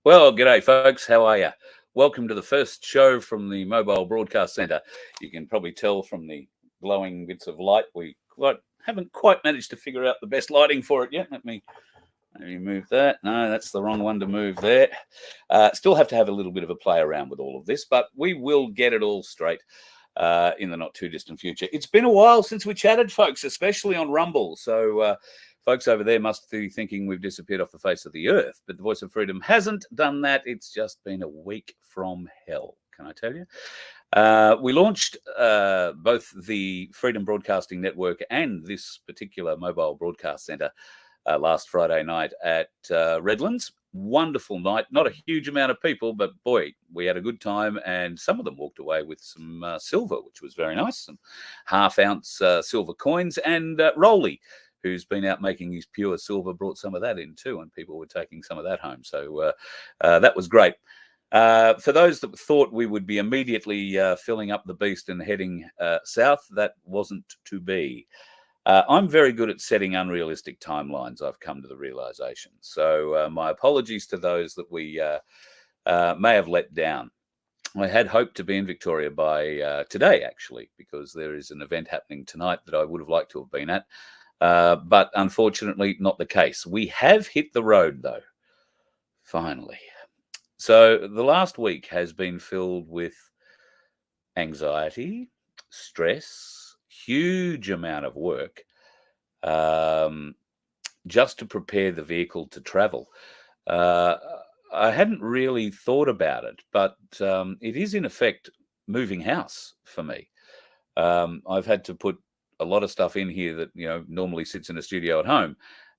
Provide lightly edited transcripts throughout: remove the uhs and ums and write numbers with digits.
Well, g'day, folks. How are you? Welcome to the first show from the Mobile Broadcast Centre. You can probably tell from the glowing bits of light haven't quite managed to figure out the best lighting for it yet. Let me move that. No, that's the wrong one to move there. Still have to have a little bit of a play around with all of this, but we will get it all straight in the not too distant future. It's been a while since we chatted, folks, especially on Rumble. So folks over there must be thinking we've disappeared off the face of the earth, but the Voice of Freedom hasn't done that. It's just been a week from hell, can I tell you? We launched both the Freedom Broadcasting Network and this particular Mobile Broadcast Centre last Friday night at Redlands. Wonderful night. Not a huge amount of people, but boy, we had a good time, and some of them walked away with some silver, which was very nice. Some half-ounce silver coins, and Rolly, who's been out making his pure silver, brought some of that in too, and people were taking some of that home. So that was great. For those that thought we would be immediately filling up the beast and heading south, that wasn't to be. I'm very good at setting unrealistic timelines, I've come to the realization. So my apologies to those that we may have let down. I had hoped to be in Victoria by today, actually, because there is an event happening tonight that I would have liked to have been at. But unfortunately, not the case. We have hit the road, though, finally. So the last week has been filled with anxiety, stress, huge amount of work just to prepare the vehicle to travel. I hadn't really thought about it, but it is in effect moving house for me. I've had to put a lot of stuff in here that normally sits in a studio at home,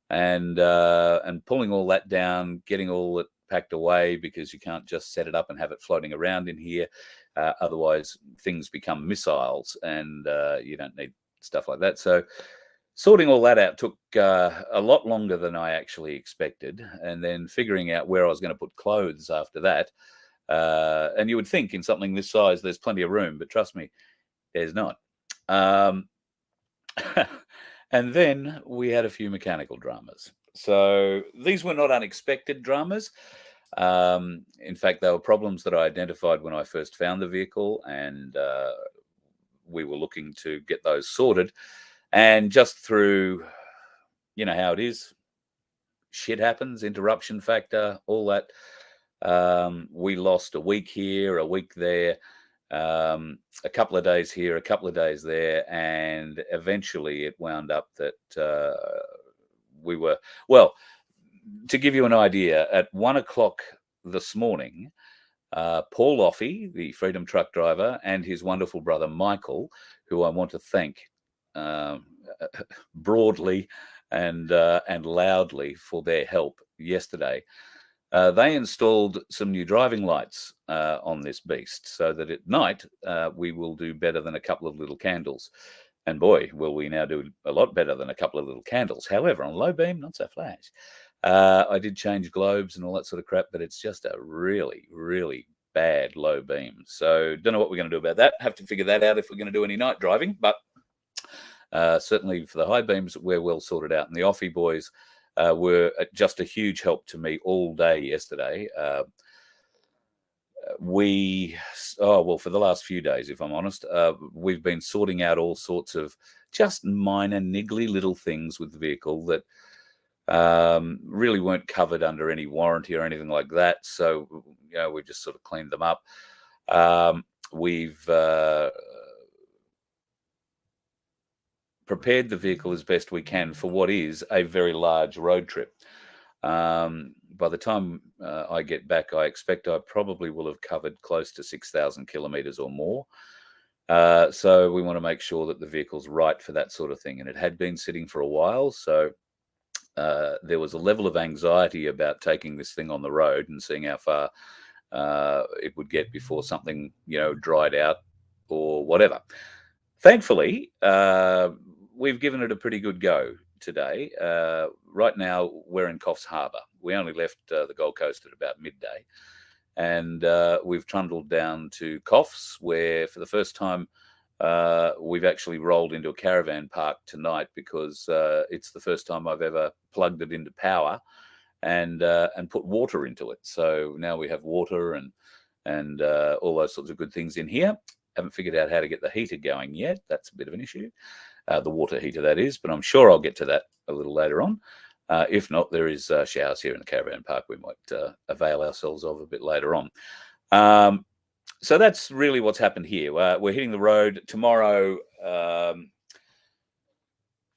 and pulling all that down, getting all it packed away, because you can't just set it up and have it floating around in here. Otherwise, things become missiles, and you don't need stuff like that. So sorting all that out took a lot longer than I actually expected, and then figuring out where I was going to put clothes after that. And you would think in something this size, there's plenty of room, but trust me, there's not. And then we had a few mechanical dramas. So these were not unexpected dramas. In fact, they were problems that I identified when I first found the vehicle, and we were looking to get those sorted. And just through, how it is, shit happens, interruption factor, all that. We lost a week here, a week there. A couple of days here, a couple of days there, and eventually it wound up that we were, well, to give you an idea, at 1 o'clock this morning, Paul Offey, the Freedom truck driver, and his wonderful brother Michael, who I want to thank broadly and loudly for their help yesterday. They installed some new driving lights on this beast, so that at night we will do better than a couple of little candles. And boy, will we now do a lot better than a couple of little candles. However, on low beam, not so flash. I did change globes and all that sort of crap, but it's just a really, really bad low beam. So don't know what we're going to do about that. Have to figure that out if we're going to do any night driving. But certainly for the high beams, we're well sorted out. And the Offie boys were just a huge help to me all day yesterday. For the last few days, if I'm honest, we've been sorting out all sorts of just minor, niggly little things with the vehicle that really weren't covered under any warranty or anything like that. So, we just sort of cleaned them up. We've prepared the vehicle as best we can for what is a very large road trip. By the time I get back, I expect I probably will have covered close to 6,000 kilometers or more. So we want to make sure that the vehicle's right for that sort of thing. And it had been sitting for a while. So there was a level of anxiety about taking this thing on the road and seeing how far it would get before something, dried out or whatever. Thankfully, we've given it a pretty good go today. Right now, we're in Coffs Harbour. We only left the Gold Coast at about midday. And we've trundled down to Coffs, where for the first time, we've actually rolled into a caravan park tonight, because it's the first time I've ever plugged it into power and put water into it. So now we have water and all those sorts of good things in here. Haven't figured out how to get the heater going yet. That's a bit of an issue. The water heater, that is, but I'm sure I'll get to that a little later on. If not, there is showers here in the caravan park we might avail ourselves of a bit later on. So that's really what's happened here. We're hitting the road tomorrow.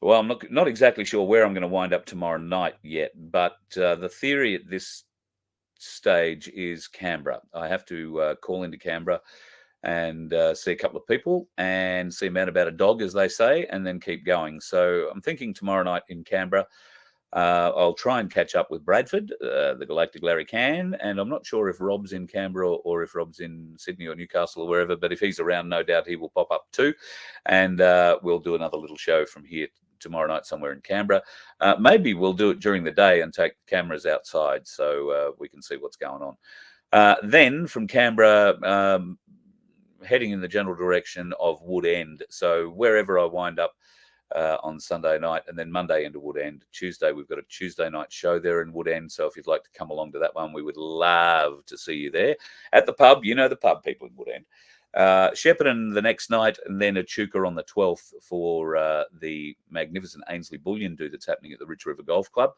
Well, I'm not exactly sure where I'm going to wind up tomorrow night yet, but the theory at this stage is Canberra. I have to call into Canberra and see a couple of people and see about a dog, as they say, and then keep going. So I'm thinking tomorrow night in Canberra, I'll try and catch up with Bradford, the Galactic Larry Can, and I'm not sure if Rob's in Canberra or if Rob's in Sydney or Newcastle or wherever, but if he's around, no doubt he will pop up too, and we'll do another little show from here tomorrow night somewhere in Canberra. Maybe we'll do it during the day and take the cameras outside so we can see what's going on. Then from Canberra, heading in the general direction of Wood End. So wherever I wind up on Sunday night, and then Monday into Wood End. Tuesday, we've got a Tuesday night show there in Wood End. So if you'd like to come along to that one, we would love to see you there at the pub. You know the pub, people in Wood End. Shepparton the next night, and then Echuca on the 12th for the magnificent Ainsley Bullion do that's happening at the Rich River Golf Club.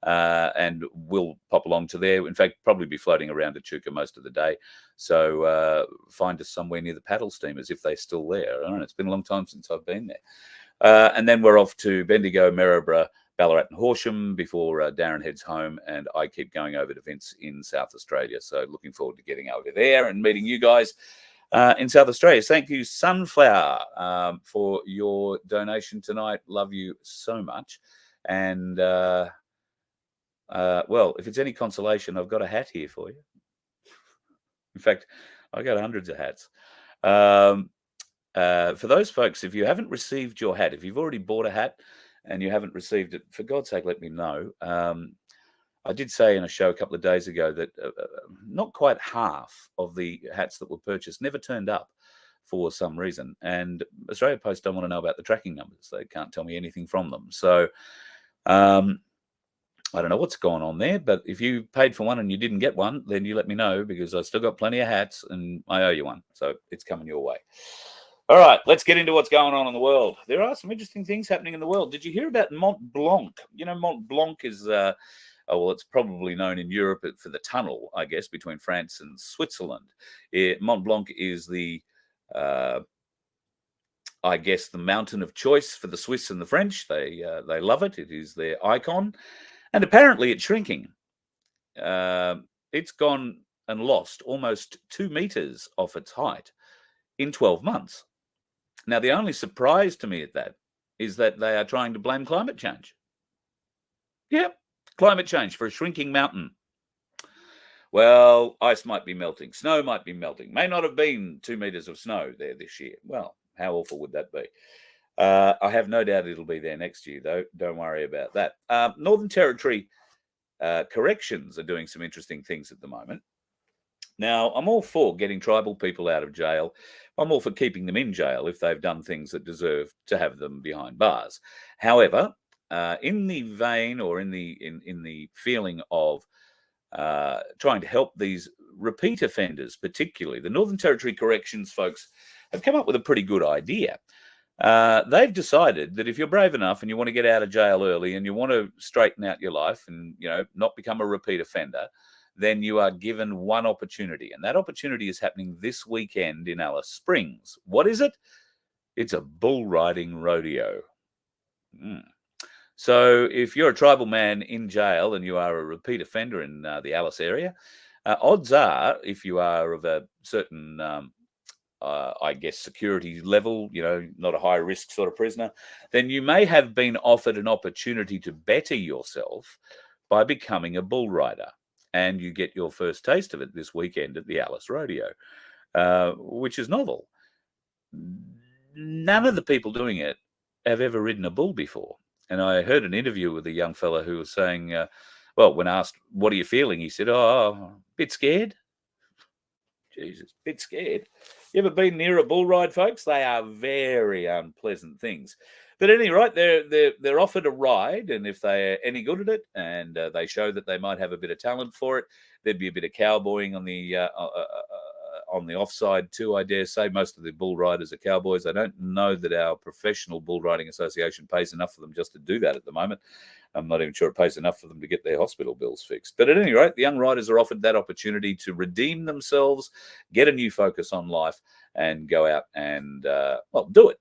And we'll pop along to there. In fact, probably be floating around Echuca most of the day. So find us somewhere near the paddle steamers if they're still there. I don't know, it's been a long time since I've been there. And then we're off to Bendigo, Maryborough, Ballarat and Horsham before Darren heads home, and I keep going over to Vince in South Australia. So looking forward to getting over there and meeting you guys in South Australia. Thank you, Sunflower, for your donation tonight. Love you so much. And, well, if it's any consolation, I've got a hat here for you. In fact, I got hundreds of hats. For those folks, if you haven't received your hat, if you've already bought a hat and you haven't received it, for God's sake, let me know. I did say in a show a couple of days ago that not quite half of the hats that were purchased never turned up for some reason. And Australia Post don't want to know about the tracking numbers. They can't tell me anything from them. So I don't know what's going on there, but if you paid for one and you didn't get one, then you let me know, because I've still got plenty of hats and I owe you one. So it's coming your way. All right, let's get into what's going on in the world. There are some interesting things happening in the world. Did you hear about Mont Blanc? You know, Mont Blanc is, well, it's probably known in Europe for the tunnel, I guess, between France and Switzerland. Mont Blanc is the, I guess, the mountain of choice for the Swiss and the French. They love it. It is their icon. And apparently it's shrinking. It's gone and lost almost 2 meters off its height in 12 months. Now, the only surprise to me at that is that they are trying to blame climate change. Yep, climate change for a shrinking mountain. Well, ice might be melting. Snow might be melting. May not have been 2 meters of snow there this year. Well, how awful would that be? I have no doubt it'll be there next year, though. Don't worry about that. Northern Territory corrections are doing some interesting things at the moment. Now, I'm all for getting tribal people out of jail. I'm all for keeping them in jail if they've done things that deserve to have them behind bars. However, in the vein or in the feeling of trying to help these repeat offenders, particularly, the Northern Territory Corrections folks have come up with a pretty good idea. They've decided that if you're brave enough and you want to get out of jail early and you want to straighten out your life and, you know, not become a repeat offender, then you are given one opportunity. And that opportunity is happening this weekend in Alice Springs. What is it? It's a bull riding rodeo. So if you're a tribal man in jail and you are a repeat offender in the Alice area, odds are, if you are of a certain, I guess, security level, you know, not a high risk sort of prisoner, then you may have been offered an opportunity to better yourself by becoming a bull rider. And you get your first taste of it this weekend at the Alice Rodeo, which is novel. None of the people doing it have ever ridden a bull before. And I heard an interview with a young fella who was saying, well, when asked, what are you feeling? He said, oh, a bit scared. Jesus, bit scared. You ever been near a bull ride, folks? They are very unpleasant things. But at any rate, they're offered a ride, and if they're any good at it, and they show that they might have a bit of talent for it, there'd be a bit of cowboying on the offside too, I dare say. Most of the bull riders are cowboys. I don't know that our professional bull riding association pays enough for them just to do that at the moment. I'm not even sure it pays enough for them to get their hospital bills fixed. But at any rate, the young riders are offered that opportunity to redeem themselves, get a new focus on life, and go out and, do it.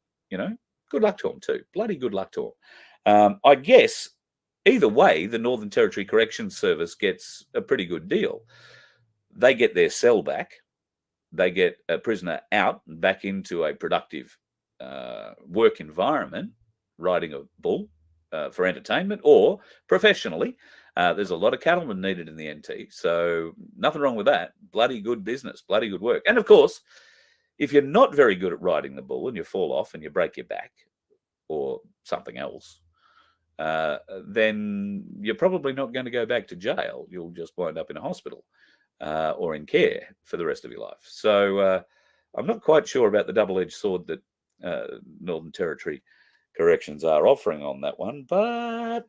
Good luck to them too. Bloody good luck to them. I guess either way, the Northern Territory Corrections Service gets a pretty good deal. They get their cell back. They get a prisoner out and back into a productive work environment, riding a bull for entertainment or professionally. There's a lot of cattlemen needed in the NT, so nothing wrong with that. Bloody good business, bloody good work. And of course, if you're not very good at riding the bull and you fall off and you break your back or something else, then you're probably not going to go back to jail. You'll just wind up in a hospital or in care for the rest of your life. So I'm not quite sure about the double-edged sword that Northern Territory Corrections are offering on that one, but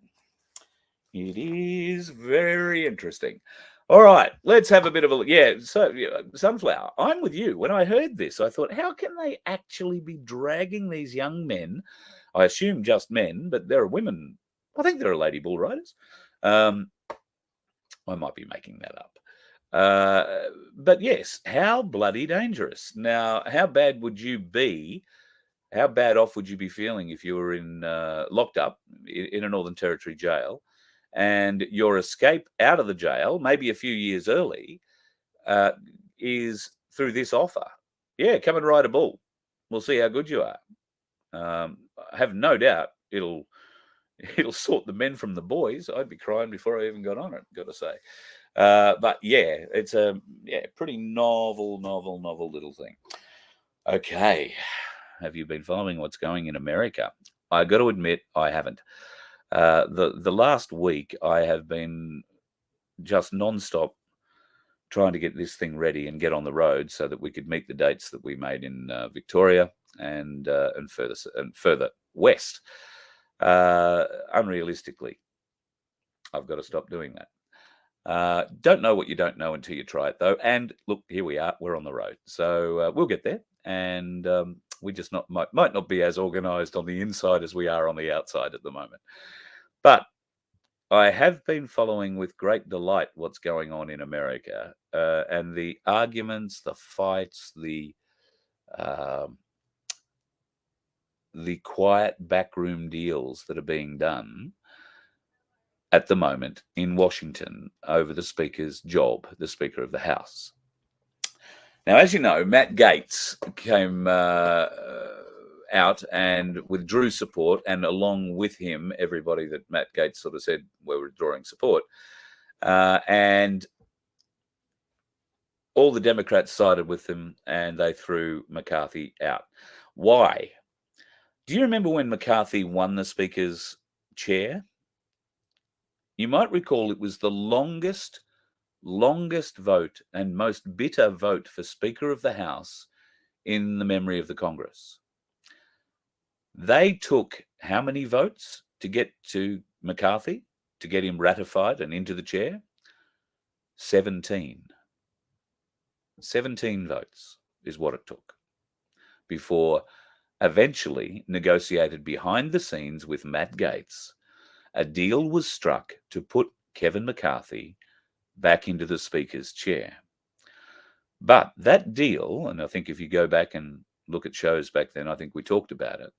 it is very interesting. All right, let's have a bit of a look. Yeah, so Sunflower, I'm with you. When I heard this, I thought, how can they actually be dragging these young men? I assume just men, but there are women. I think there are lady bull riders. I might be making that up. But yes, how bloody dangerous. Now, how bad would you be? How bad off would you be feeling if you were locked up in a Northern Territory jail, and your escape out of the jail, maybe a few years early, is through this offer? Yeah, come and ride a bull. We'll see how good you are. I have no doubt it'll sort the men from the boys. I'd be crying before I even got on it, got to say. But yeah, it's a pretty novel little thing. Okay, have you been following what's going in America? I got to admit, I haven't. The last week, I have been just non-stop trying to get this thing ready and get on the road so that we could meet the dates that we made in Victoria and further west. Unrealistically, I've got to stop doing that. Don't know what you don't know until you try it, though. And look, here we are. We're on the road, so we'll get there. And we just might not be as organised on the inside as we are on the outside at the moment. But I have been following with great delight what's going on in America, and the arguments, the fights, the quiet backroom deals that are being done at the moment in Washington over the Speaker's job, the Speaker of the House. Now, as you know, Matt Gaetz came out and withdrew support, and along with him, everybody that Matt Gaetz sort of said were withdrawing support. And all the Democrats sided with them, and they threw McCarthy out. Why? Do you remember when McCarthy won the Speaker's chair? You might recall it was the longest vote and most bitter vote for Speaker of the House in the memory of the Congress. They took how many votes to get to McCarthy, to get him ratified and into the chair? 17. 17 votes is what it took before eventually negotiated behind the scenes with Matt Gaetz. A deal was struck to put Kevin McCarthy back into the Speaker's chair. But that deal, and I think if you go back and look at shows back then, I think we talked about it,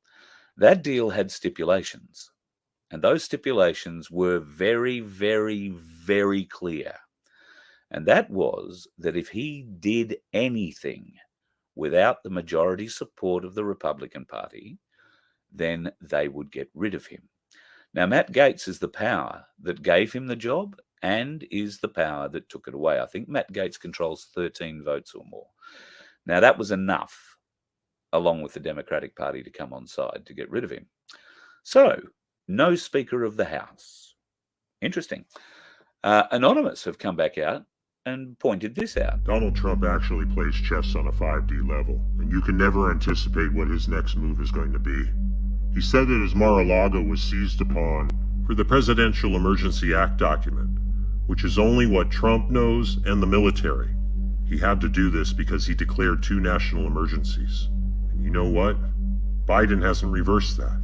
that deal had stipulations. And those stipulations were very, very, very clear. And that was that if he did anything without the majority support of the Republican Party, then they would get rid of him. Now, Matt Gaetz is the power that gave him the job and is the power that took it away. I think Matt Gaetz controls 13 votes or more. Now, that was enough, along with the Democratic Party, to come on side to get rid of him. So, no Speaker of the House. Interesting. Anonymous have come back out and pointed this out. Donald Trump actually plays chess on a 5D level, and you can never anticipate what his next move is going to be. He said that his Mar-a-Lago was seized upon for the Presidential Emergency Act document, which is only what Trump knows and the military. He had to do this because he declared 2 national emergencies. And you know what? Biden hasn't reversed that.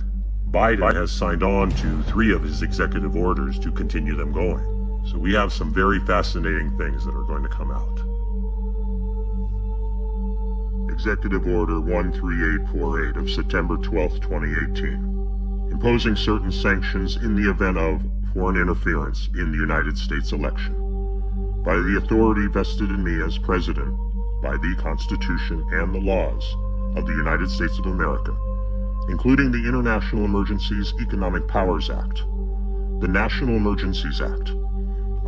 Biden has signed on to 3 of his executive orders to continue them going. So we have some very fascinating things that are going to come out. Executive Order 13848 of September 12, 2018, imposing certain sanctions in the event of foreign interference in the United States election. By the authority vested in me as President, by the Constitution and the laws of the United States of America, including the International Emergencies Economic Powers Act, the National Emergencies Act,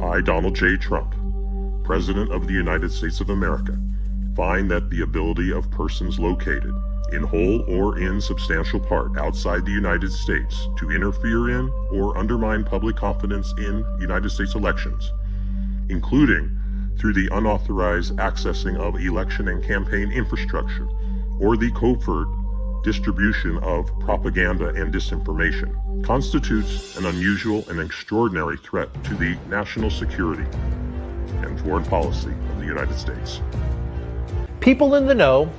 I, Donald J. Trump, President of the United States of America, find that the ability of persons located, in whole or in substantial part, outside the United States to interfere in or undermine public confidence in United States elections, including through the unauthorized accessing of election and campaign infrastructure or the covert distribution of propaganda and disinformation, constitutes an unusual and extraordinary threat to the national security and foreign policy of the United States. People in the know,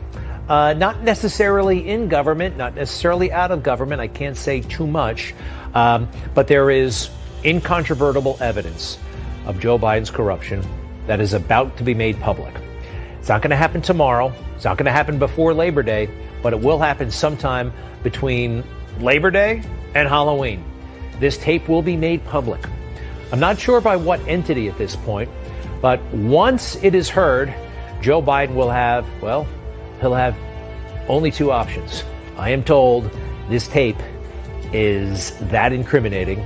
not necessarily in government, not necessarily out of government, I can't say too much, but there is incontrovertible evidence of Joe Biden's corruption that is about to be made public. It's not going to happen tomorrow. It's not going to happen before Labor Day, but it will happen sometime between Labor Day and Halloween. This tape will be made public. I'm not sure by what entity at this point, but once it is heard, Joe Biden will have, well, he'll have only 2 options. I am told this tape is that incriminating,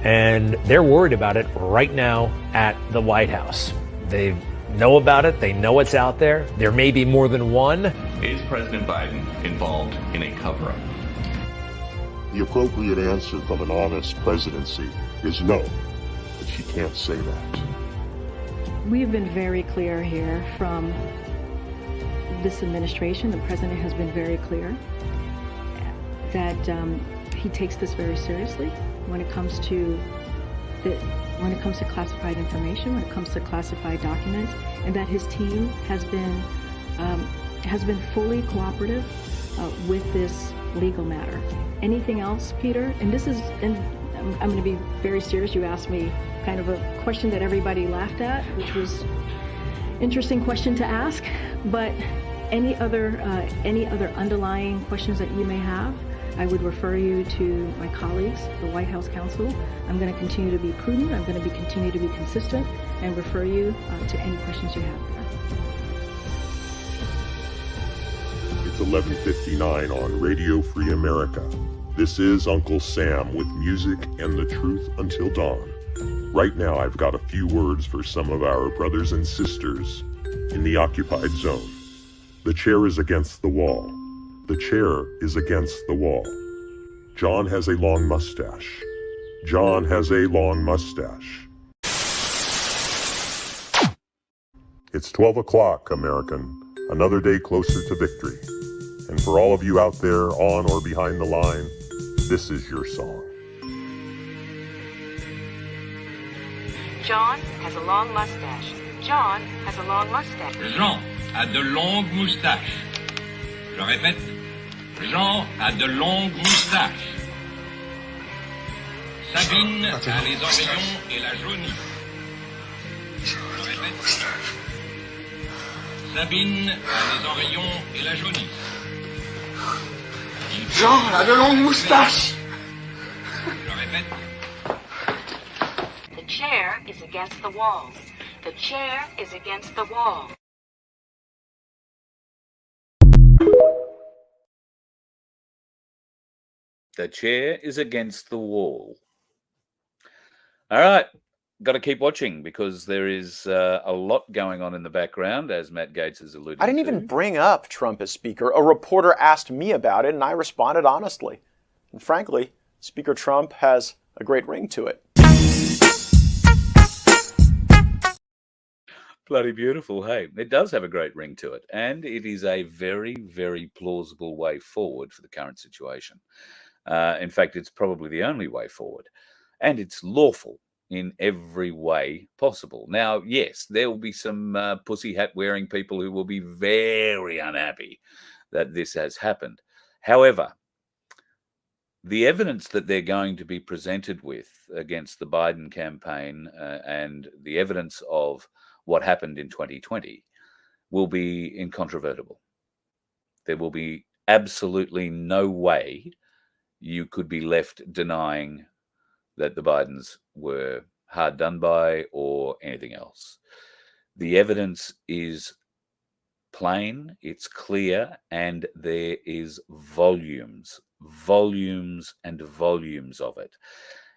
and they're worried about it right now at the White House. They know about it. They know it's out there. There may be more than one. Is President Biden involved in a cover-up? The appropriate answer from an honest presidency is no, but she can't say that. We've been very clear here from this administration. The president has been very clear that he takes this very seriously when it comes to classified information, when it comes to classified documents, and that his team has been fully cooperative with this legal matter. Anything else, Peter? And I'm going to be very serious. You asked me kind of a question that everybody laughed at, which was interesting question to ask. But any other underlying questions that you may have, I would refer you to my colleagues, the White House counsel. I'm going to continue to be prudent. I'm going to continue to be consistent and refer you to any questions you have there. It's 11:59 on Radio Free America. This is Uncle Sam with music and the truth until dawn. Right now, I've got a few words for some of our brothers and sisters in the occupied zone. The chair is against the wall. The chair is against the wall. John has a long mustache. John has a long mustache. It's 12 o'clock, American. Another day closer to victory. And for all of you out there on or behind the line, this is your song. John has a long mustache. John has a long mustache. Jean a de longues moustaches. Je répète, Jean a de longues moustaches. Sabine a les oreillons et la jaunie. Je répète, Sabine a les oreillons et la jaunie. Jean a de longues moustaches. Je répète. The chair is against the wall. The chair is against the wall. The chair is against the wall. All right. Got to keep watching because there is a lot going on in the background, as Matt Gaetz has alluded to. I didn't even bring up Trump as Speaker. A reporter asked me about it, and I responded honestly. And frankly, Speaker Trump has a great ring to it. Bloody beautiful, hey. It does have a great ring to it. And it is a very, very plausible way forward for the current situation. In fact, it's probably the only way forward, and it's lawful in every way possible. Now, yes, there will be some pussy hat wearing people who will be very unhappy that this has happened. However, the evidence that they're going to be presented with against the Biden campaign and the evidence of what happened in 2020 will be incontrovertible. There will be absolutely no way you could be left denying that the Bidens were hard done by or anything else. The evidence is plain, it's clear, and there is volumes and volumes of it.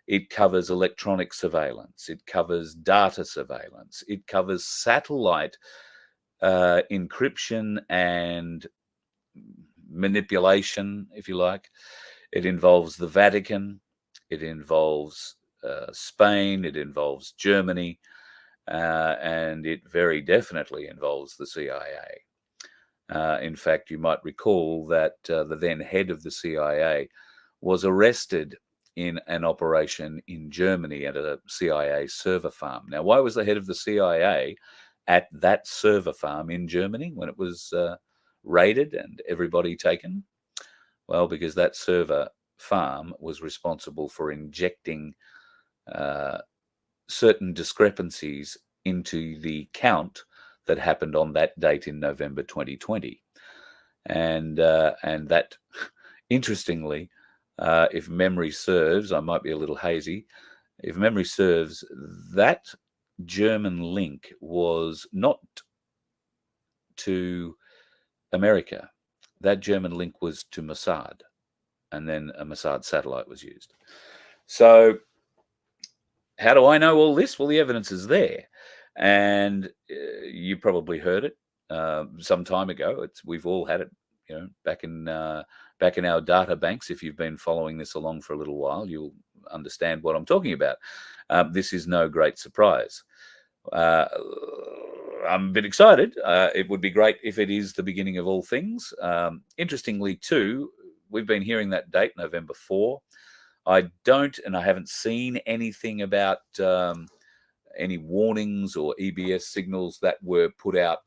It covers electronic surveillance, it covers data surveillance, it covers satellite encryption and manipulation, if you like. It involves the Vatican, it involves Spain, it involves Germany, and it very definitely involves the CIA. In fact, you might recall that the then head of the CIA was arrested in an operation in Germany at a CIA server farm. Now, why was the head of the CIA at that server farm in Germany when it was raided and everybody taken? Well, because that server farm was responsible for injecting certain discrepancies into the count that happened on that date in November 2020. And that, interestingly, if memory serves, I might be a little hazy, if memory serves, that German link was not to America. That German link was to Mossad, and then a Mossad satellite was used. So how do I know all this? Well, the evidence is there, and you probably heard it some time ago. We've all had it, back in our data banks. If you've been following this along for a little while, you'll understand what I'm talking about. This is no great surprise. I'm a bit excited. It would be great if it is the beginning of all things. Interestingly, too, we've been hearing that date, November 4. I haven't seen anything about any warnings or EBS signals that were put out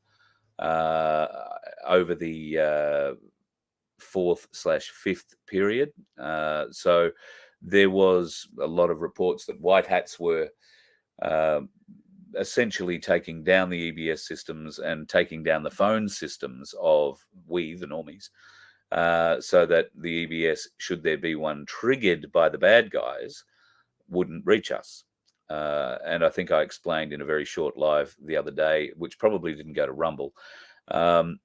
over the 4th/5th period. So there was a lot of reports that white hats were essentially taking down the EBS systems and taking down the phone systems of we, the normies, so that the EBS, should there be one triggered by the bad guys, wouldn't reach us. And I think I explained in a very short live the other day, which probably didn't go to Rumble, that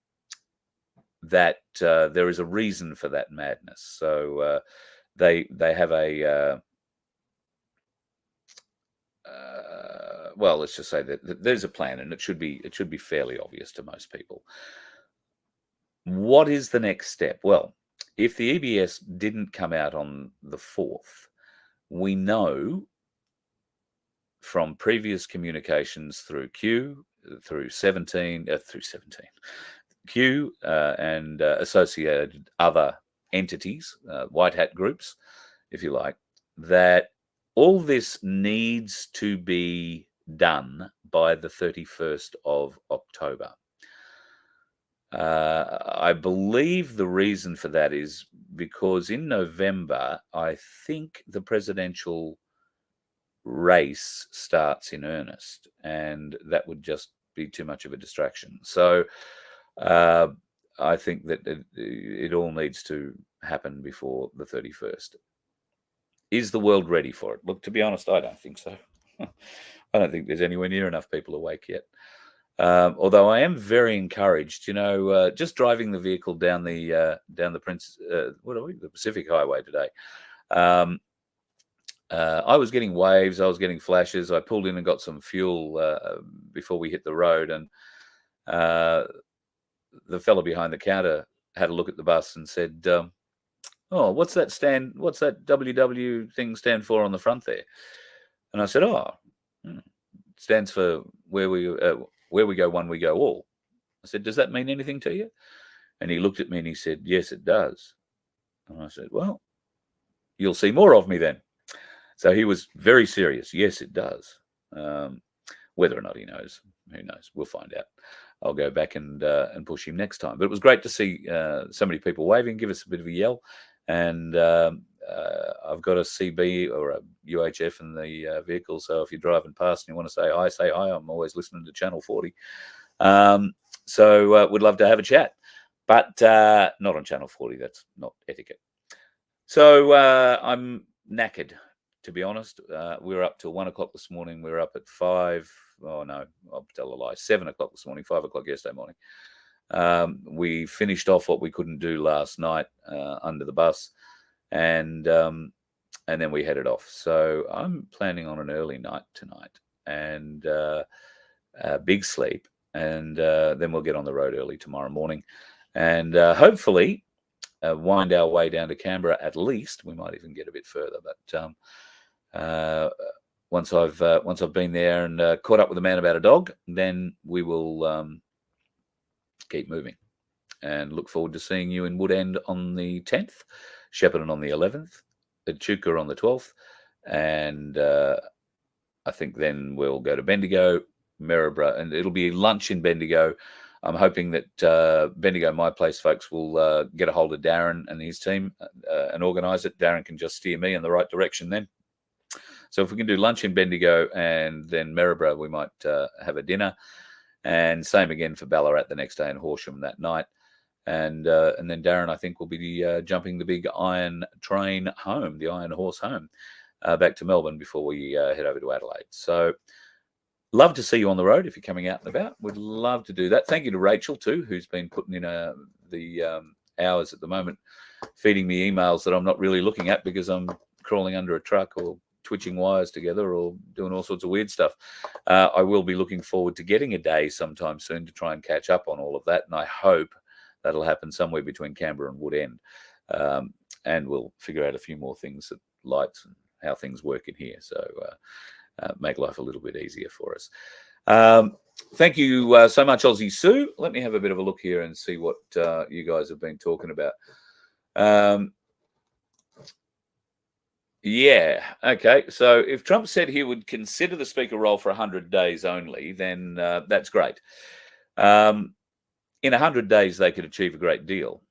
there is a reason for that madness. So they have a well, let's just say that there's a plan, and it should be fairly obvious to most people. What is the next step? Well, if the EBS didn't come out on the 4th, we know from previous communications through Q, through 17, Q and associated other entities, white hat groups, if you like, that all this needs to be done by the 31st of October. I believe the reason for that is because in November, I think the presidential race starts in earnest, and that would just be too much of a distraction. So I think that it all needs to happen before the 31st. Is the world ready for it? Look, to be honest, I don't think so. I don't think there's anywhere near enough people awake yet. Although I am very encouraged, just driving the vehicle down the Pacific Highway today. I was getting waves, I was getting flashes. I pulled in and got some fuel before we hit the road, and the fellow behind the counter had a look at the bus and said, "Oh, what's that WW thing stand for on the front there?" And I said, "Oh, it stands for where we go one, we go all." I said, "Does that mean anything to you?" And he looked at me and he said, "Yes, it does." And I said, "Well, you'll see more of me then. So he was very serious. Yes, it does. Whether or not he knows, who knows? We'll find out. I'll go back and push him next time. But it was great to see so many people waving, give us a bit of a yell. And I've got a CB or a UHF in the vehicle. So if you're driving past and you want to say hi, say hi. I'm always listening to Channel 40. So we'd love to have a chat. But not on Channel 40. That's not etiquette. So I'm knackered, to be honest. We were up till 1 o'clock this morning. We were up at 5. Oh, no, I'll tell a lie. 7 o'clock this morning, 5 o'clock yesterday morning. We finished off what we couldn't do last night under the bus. And then we headed off. So I'm planning on an early night tonight and big sleep. And then we'll get on the road early tomorrow morning. And hopefully wind our way down to Canberra at least. We might even get a bit further. But once I've been there and caught up with the man about a dog, then we will keep moving. And look forward to seeing you in Woodend on the 10th, Shepparton on the 11th, Echuca on the 12th. And I think then we'll go to Bendigo, Maryborough, and it'll be lunch in Bendigo. I'm hoping that Bendigo, my place folks, will get a hold of Darren and his team and organise it. Darren can just steer me in the right direction then. So if we can do lunch in Bendigo and then Maryborough, we might have a dinner. And same again for Ballarat the next day and Horsham that night. And then Darren, I think, will be jumping the big iron train home, the Iron Horse home, back to Melbourne before we head over to Adelaide. So love to see you on the road if you're coming out and about. We'd love to do that. Thank you to Rachel, too, who's been putting in the hours at the moment, feeding me emails that I'm not really looking at because I'm crawling under a truck or twitching wires together or doing all sorts of weird stuff. I will be looking forward to getting a day sometime soon to try and catch up on all of that. And I hope that'll happen somewhere between Canberra and Woodend. And we'll figure out a few more things, that lights and how things work in here. So make life a little bit easier for us. Thank you so much, Aussie Sue. Let me have a bit of a look here and see what you guys have been talking about. Yeah, okay. So if Trump said he would consider the speaker role for 100 days only, then that's great. In 100 days, they could achieve a great deal.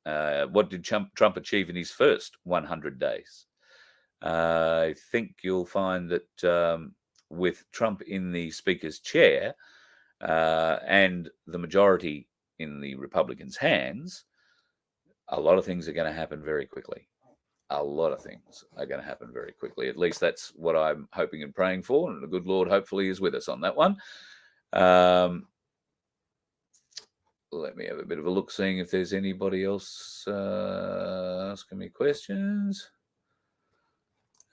What did Trump achieve in his first 100 days? I think you'll find that with Trump in the speaker's chair and the majority in the Republicans' hands, a lot of things are going to happen very quickly. A lot of things are going to happen very quickly. At least that's what I'm hoping and praying for. And the good Lord hopefully is with us on that one. Let me have a bit of a look, seeing if there's anybody else asking me questions.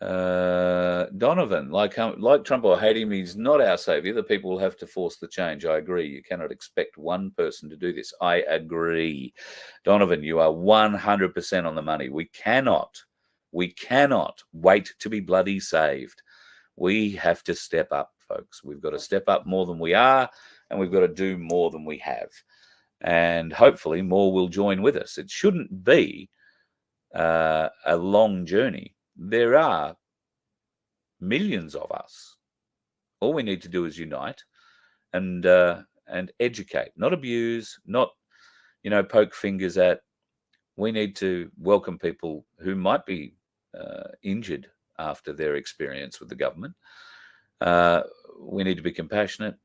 Donovan, like Trump or hate him, he's not our savior. The people will have to force the change. I agree. You cannot expect one person to do this. I agree. Donovan, you are 100% on the money. We cannot wait to be bloody saved. We have to step up, folks. We've got to step up more than we are, and we've got to do more than we have. And hopefully more will join with us. It shouldn't be a long journey. There are millions of us. All we need to do is unite and educate, not abuse, not, poke fingers at. We need to welcome people who might be injured after their experience with the government. We need to be compassionate,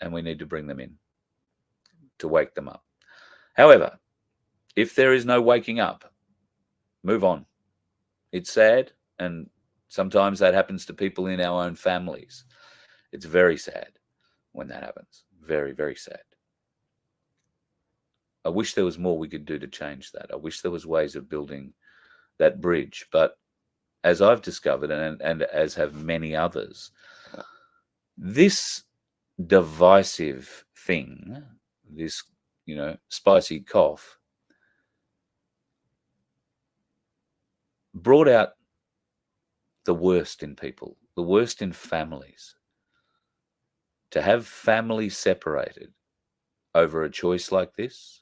and we need to bring them in to wake them up. However, if there is no waking up, move on. It's sad, and sometimes that happens to people in our own families. It's very sad when that happens. Very, very sad. I wish there was more we could do to change that. I wish there was ways of building that bridge. But as I've discovered, and as have many others, this divisive thing, this, spicy cough, brought out the worst in people, the worst in families. To have families separated over a choice like this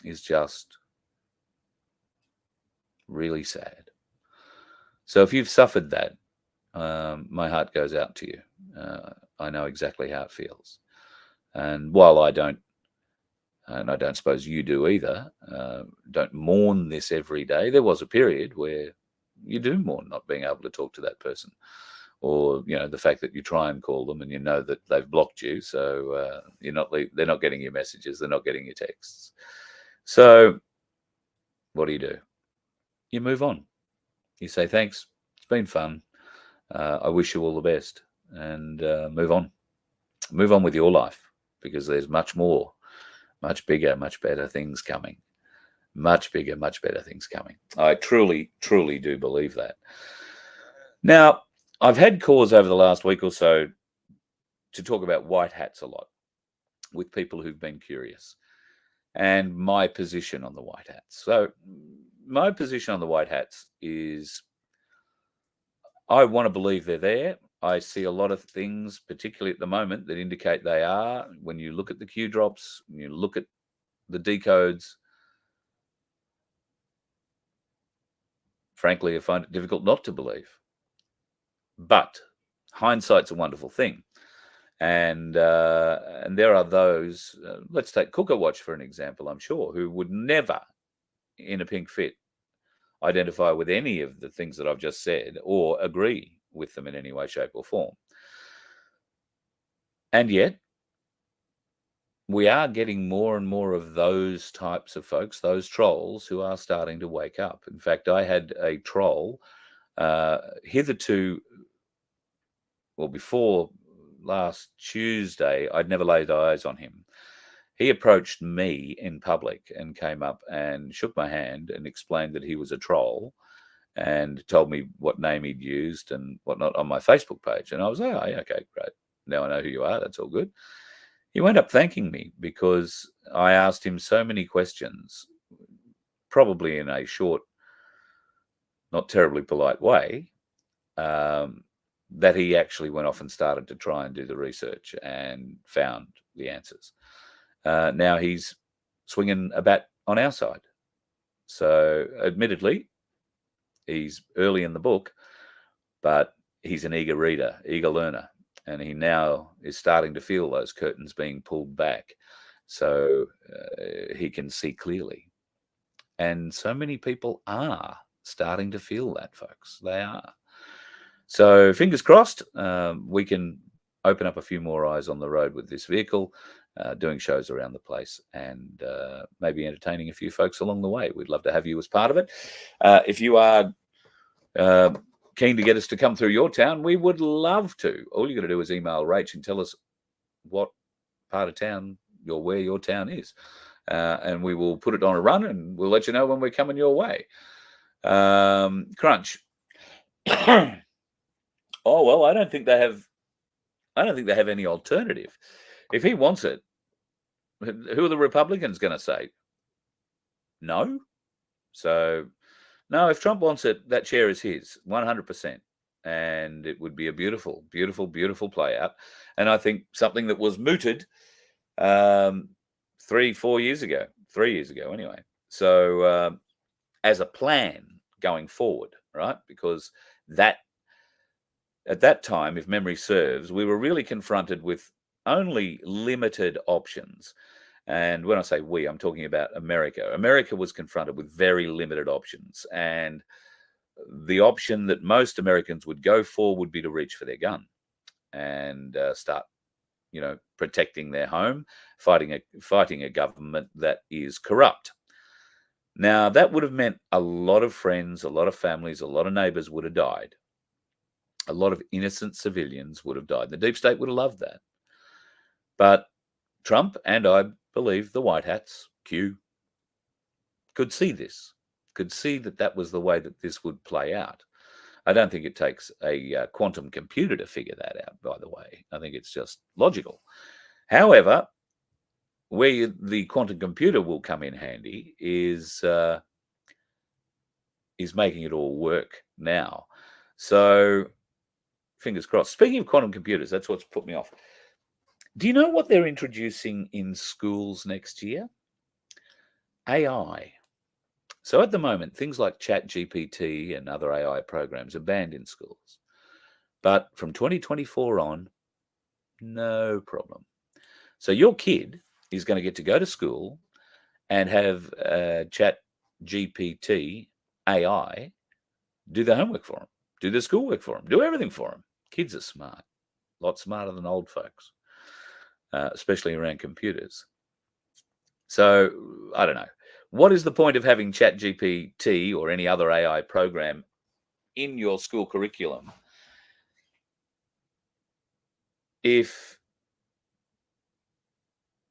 is just really sad. So if you've suffered that, my heart goes out to you. I know exactly how it feels. And while I don't, and I don't suppose you do either, don't mourn this every day, there was a period where you do mourn not being able to talk to that person, or the fact that you try and call them and you know that they've blocked you, so they're not getting your messages, they're not getting your texts. So what do? You move on. You say thanks, it's been fun, I wish you all the best, and move on with your life, because there's much more, much bigger, much better things coming. Much bigger, much better things coming. I truly, truly do believe that. Now, I've had cause over the last week or so to talk about white hats a lot with people who've been curious, and my position on the white hats. So my position on the white hats is, I want to believe they're there. I see a lot of things, particularly at the moment, that indicate they are. When you look at the Q drops, when you look at the decodes, frankly, I find it difficult not to believe. But hindsight's a wonderful thing. And there are those, let's take Cooker Watch for an example, I'm sure, who would never, in a pink fit, identify with any of the things that I've just said or agree with them in any way, shape or form. And yet, we are getting more and more of those types of folks, those trolls, who are starting to wake up. In fact, I had a troll hitherto, well, before last Tuesday, I'd never laid eyes on him. He approached me in public and came up and shook my hand and explained that he was a troll, and told me what name he'd used and whatnot on my Facebook page. And I was like, oh, yeah, okay, great. Now I know who you are. That's all good. He wound up thanking me because I asked him so many questions, probably in a short, not terribly polite way, that he actually went off and started to try and do the research and found the answers. Now he's swinging a bat on our side. So admittedly, he's early in the book, but he's an eager reader, eager learner. And he now is starting to feel those curtains being pulled back, so he can see clearly. And so many people are starting to feel that, folks. They are. So fingers crossed, we can open up a few more eyes on the road with this vehicle, doing shows around the place, and maybe entertaining a few folks along the way. We'd love to have you as part of it. If you are keen to get us to come through your town, we would love to. All you got to do is email Rach and tell us what part of town where your town is, and we will put it on a run, and we'll let you know when we're coming your way. Crunch. Oh well, I don't think they have any alternative. If he wants it, who are the Republicans going to say? No. So no, if Trump wants it, that chair is his, 100%. And it would be a beautiful, beautiful, beautiful play out. And I think something that was mooted 3 years ago anyway. So as a plan going forward, right? Because at that time, if memory serves, we were really confronted with only limited options. And when I say we, I'm talking about America. America was confronted with very limited options. And the option that most Americans would go for would be to reach for their gun and start, protecting their home, fighting a government that is corrupt. Now, that would have meant a lot of friends, a lot of families, a lot of neighbors would have died. A lot of innocent civilians would have died. The deep state would have loved that. But Trump, and I believe the White Hats, Q, could see this, could see that was the way that this would play out. I don't think it takes a quantum computer to figure that out, by the way. I think it's just logical. However, where the quantum computer will come in handy is making it all work now. So fingers crossed. Speaking of quantum computers, that's what's put me off. Do you know what they're introducing in schools next year? AI. So at the moment, things like ChatGPT and other AI programs are banned in schools. But from 2024 on, no problem. So your kid is going to get to go to school and have ChatGPT AI do the homework for them, do the schoolwork for them, do everything for them. Kids are smart, a lot smarter than old folks, especially around computers. So I don't know. What is the point of having ChatGPT or any other AI program in your school curriculum if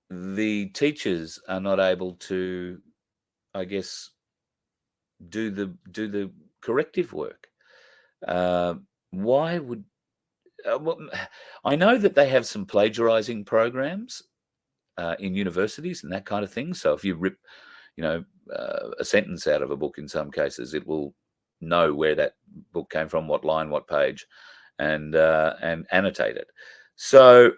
the teachers are not able to, I guess, do the corrective work? Why would well, I know that they have some plagiarizing programs in universities and that kind of thing. So if you rip, a sentence out of a book, in some cases, it will know where that book came from, what line, what page, and annotate it. So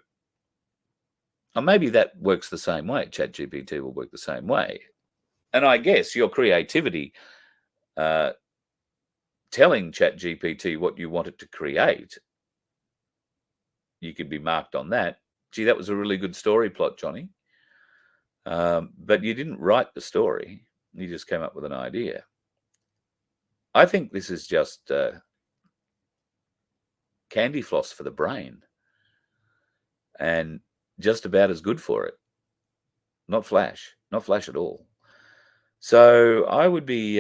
maybe that works the same way. ChatGPT will work the same way. And I guess your creativity, telling ChatGPT what you want it to create, you could be marked on that. Gee, that was a really good story plot, Johnny. But you didn't write the story. You just came up with an idea. I think this is just candy floss for the brain and just about as good for it. Not flash at all. So I would be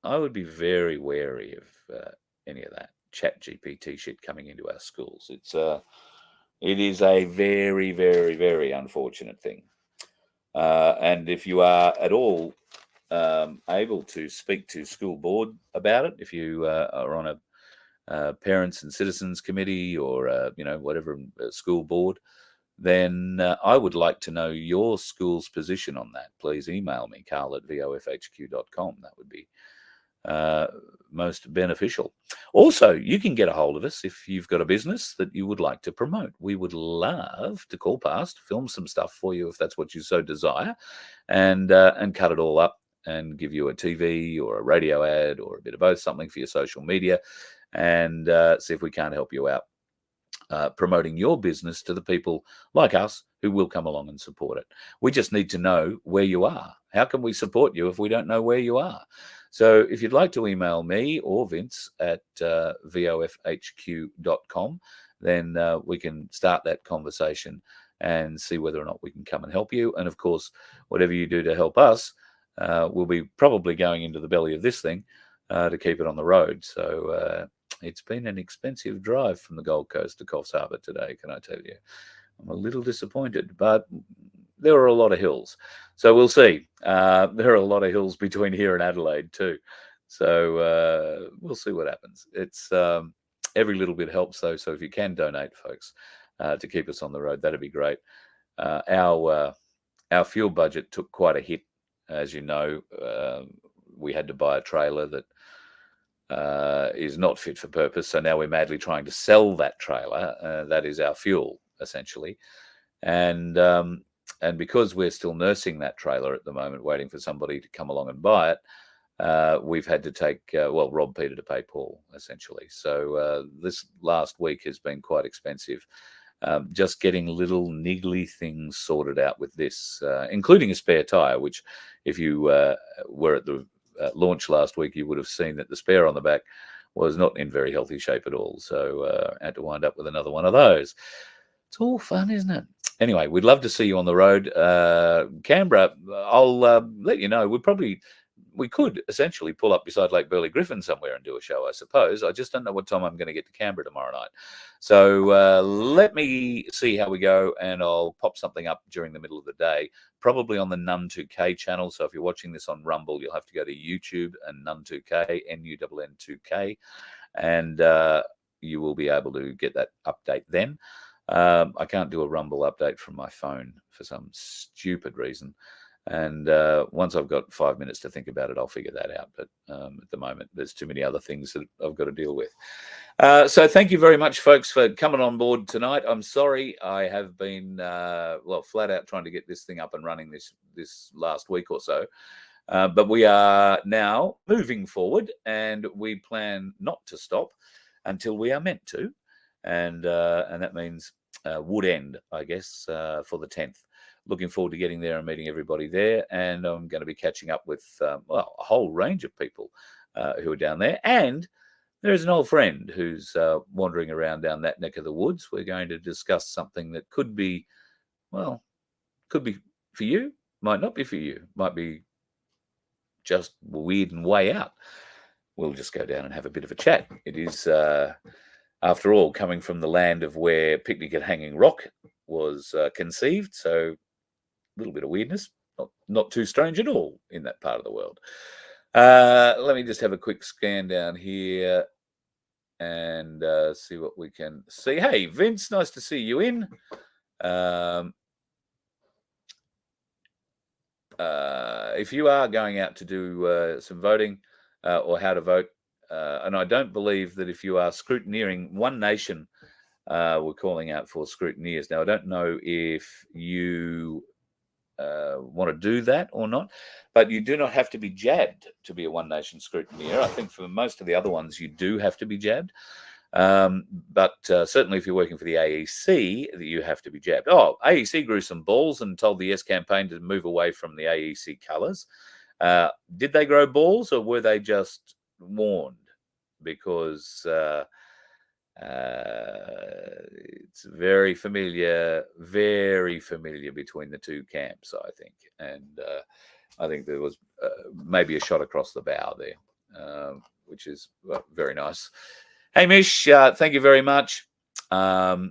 very wary of any of that ChatGPT shit coming into our schools. It is a very, very, very unfortunate thing. And if you are at all able to speak to school board about it, if you are on a parents and citizens committee or whatever school board, then I would like to know your school's position on that. Please email me, carl@vofhq.com. That would be most beneficial. Also, you can get a hold of us if you've got a business that you would like to promote. We would love to call past, film some stuff for you if that's what you so desire, and cut it all up and give you a TV or a radio ad or a bit of both, something for your social media, and see if we can't help you out promoting your business to the people like us who will come along and support it. We just need to know where you are. How can we support you if we don't know where you are? So if you'd like to email me or Vince at vofhq.com, then we can start that conversation and see whether or not we can come and help you. And of course, whatever you do to help us, we'll be probably going into the belly of this thing to keep it on the road. So it's been an expensive drive from the Gold Coast to Coffs Harbour today, can I tell you? I'm a little disappointed, but there are a lot of hills. So we'll see. There are a lot of hills between here and Adelaide too. So we'll see what happens. It's every little bit helps though. So if you can donate, folks, to keep us on the road, that'd be great. Our fuel budget took quite a hit. As you know, we had to buy a trailer that is not fit for purpose. So now we're madly trying to sell that trailer. That is our fuel, essentially. And because we're still nursing that trailer at the moment, waiting for somebody to come along and buy it, we've had to take, rob Peter to pay Paul, essentially. So this last week has been quite expensive. Just getting little niggly things sorted out with this, including a spare tyre, which if you were at the launch last week, you would have seen that the spare on the back was not in very healthy shape at all. So I had to wind up with another one of those. It's all fun, isn't it? Anyway, we'd love to see you on the road. Canberra, I'll let you know. We could essentially pull up beside Lake Burley Griffin somewhere and do a show, I suppose. I just don't know what time I'm going to get to Canberra tomorrow night. So let me see how we go, and I'll pop something up during the middle of the day, probably on the Nun2K channel. So if you're watching this on Rumble, you'll have to go to YouTube and Nun2K, N-U-N-N-2K, and you will be able to get that update then. I can't do a Rumble update from my phone for some stupid reason. And once I've got 5 minutes to think about it, I'll figure that out. But at the moment, there's too many other things that I've got to deal with. So thank you very much, folks, for coming on board tonight. I'm sorry I have been, flat out trying to get this thing up and running this last week or so. But we are now moving forward, and we plan not to stop until we are meant to, and that means Wood End, I guess, for the 10th. Looking forward to getting there and meeting everybody there, and I'm going to be catching up with a whole range of people who are down there, and there's an old friend who's wandering around down that neck of the woods. We're going to discuss something that could be for you, might not be for you, might be just weird and way out. We'll just go down and have a bit of a chat. It is, after all, coming from the land of where Picnic at Hanging Rock was conceived, so a little bit of weirdness, not too strange at all in that part of the world. Let me just have a quick scan down here and see what we can see. Hey, Vince, nice to see you in. If you are going out to do some voting or how to vote, and I don't believe that if you are scrutineering One Nation, we're calling out for scrutineers. Now, I don't know if you want to do that or not, but you do not have to be jabbed to be a One Nation scrutineer. I think for most of the other ones, you do have to be jabbed. But certainly if you're working for the AEC, you have to be jabbed. Oh, AEC grew some balls and told the Yes campaign to move away from the AEC colours. Did they grow balls, or were they just warned? Because it's very familiar between the two camps, I think. And I think there was maybe a shot across the bow there, which is very nice. Hey, Mish, thank you very much for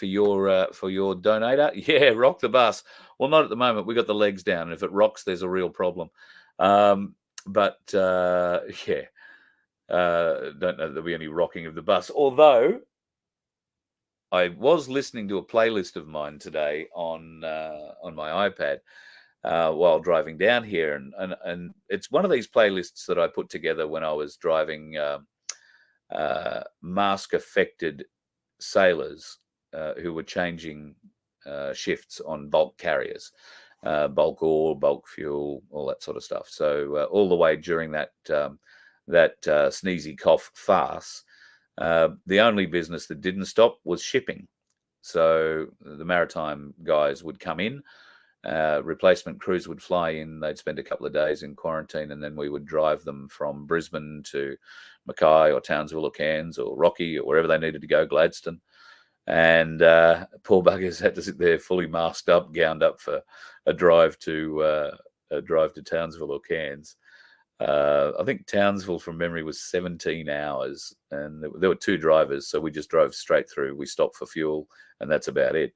your donator. Yeah, rock the bus. Well, not at the moment. We got the legs down, and if it rocks, there's a real problem. Don't know that there'll be any rocking of the bus. Although I was listening to a playlist of mine today on my iPad while driving down here, and it's one of these playlists that I put together when I was driving mask-affected sailors who were changing shifts on bulk carriers, bulk ore, bulk fuel, all that sort of stuff. So all the way during that sneezy cough farce, the only business that didn't stop was shipping. So the maritime guys would come in, replacement crews would fly in, they'd spend a couple of days in quarantine, and then we would drive them from Brisbane to Mackay or Townsville or Cairns or Rocky or wherever they needed to go, Gladstone. And poor buggers had to sit there fully masked up, gowned up for a drive to Townsville or Cairns. I think Townsville, from memory, was 17 hours, and there were two drivers, so we just drove straight through. We stopped for fuel, and that's about it.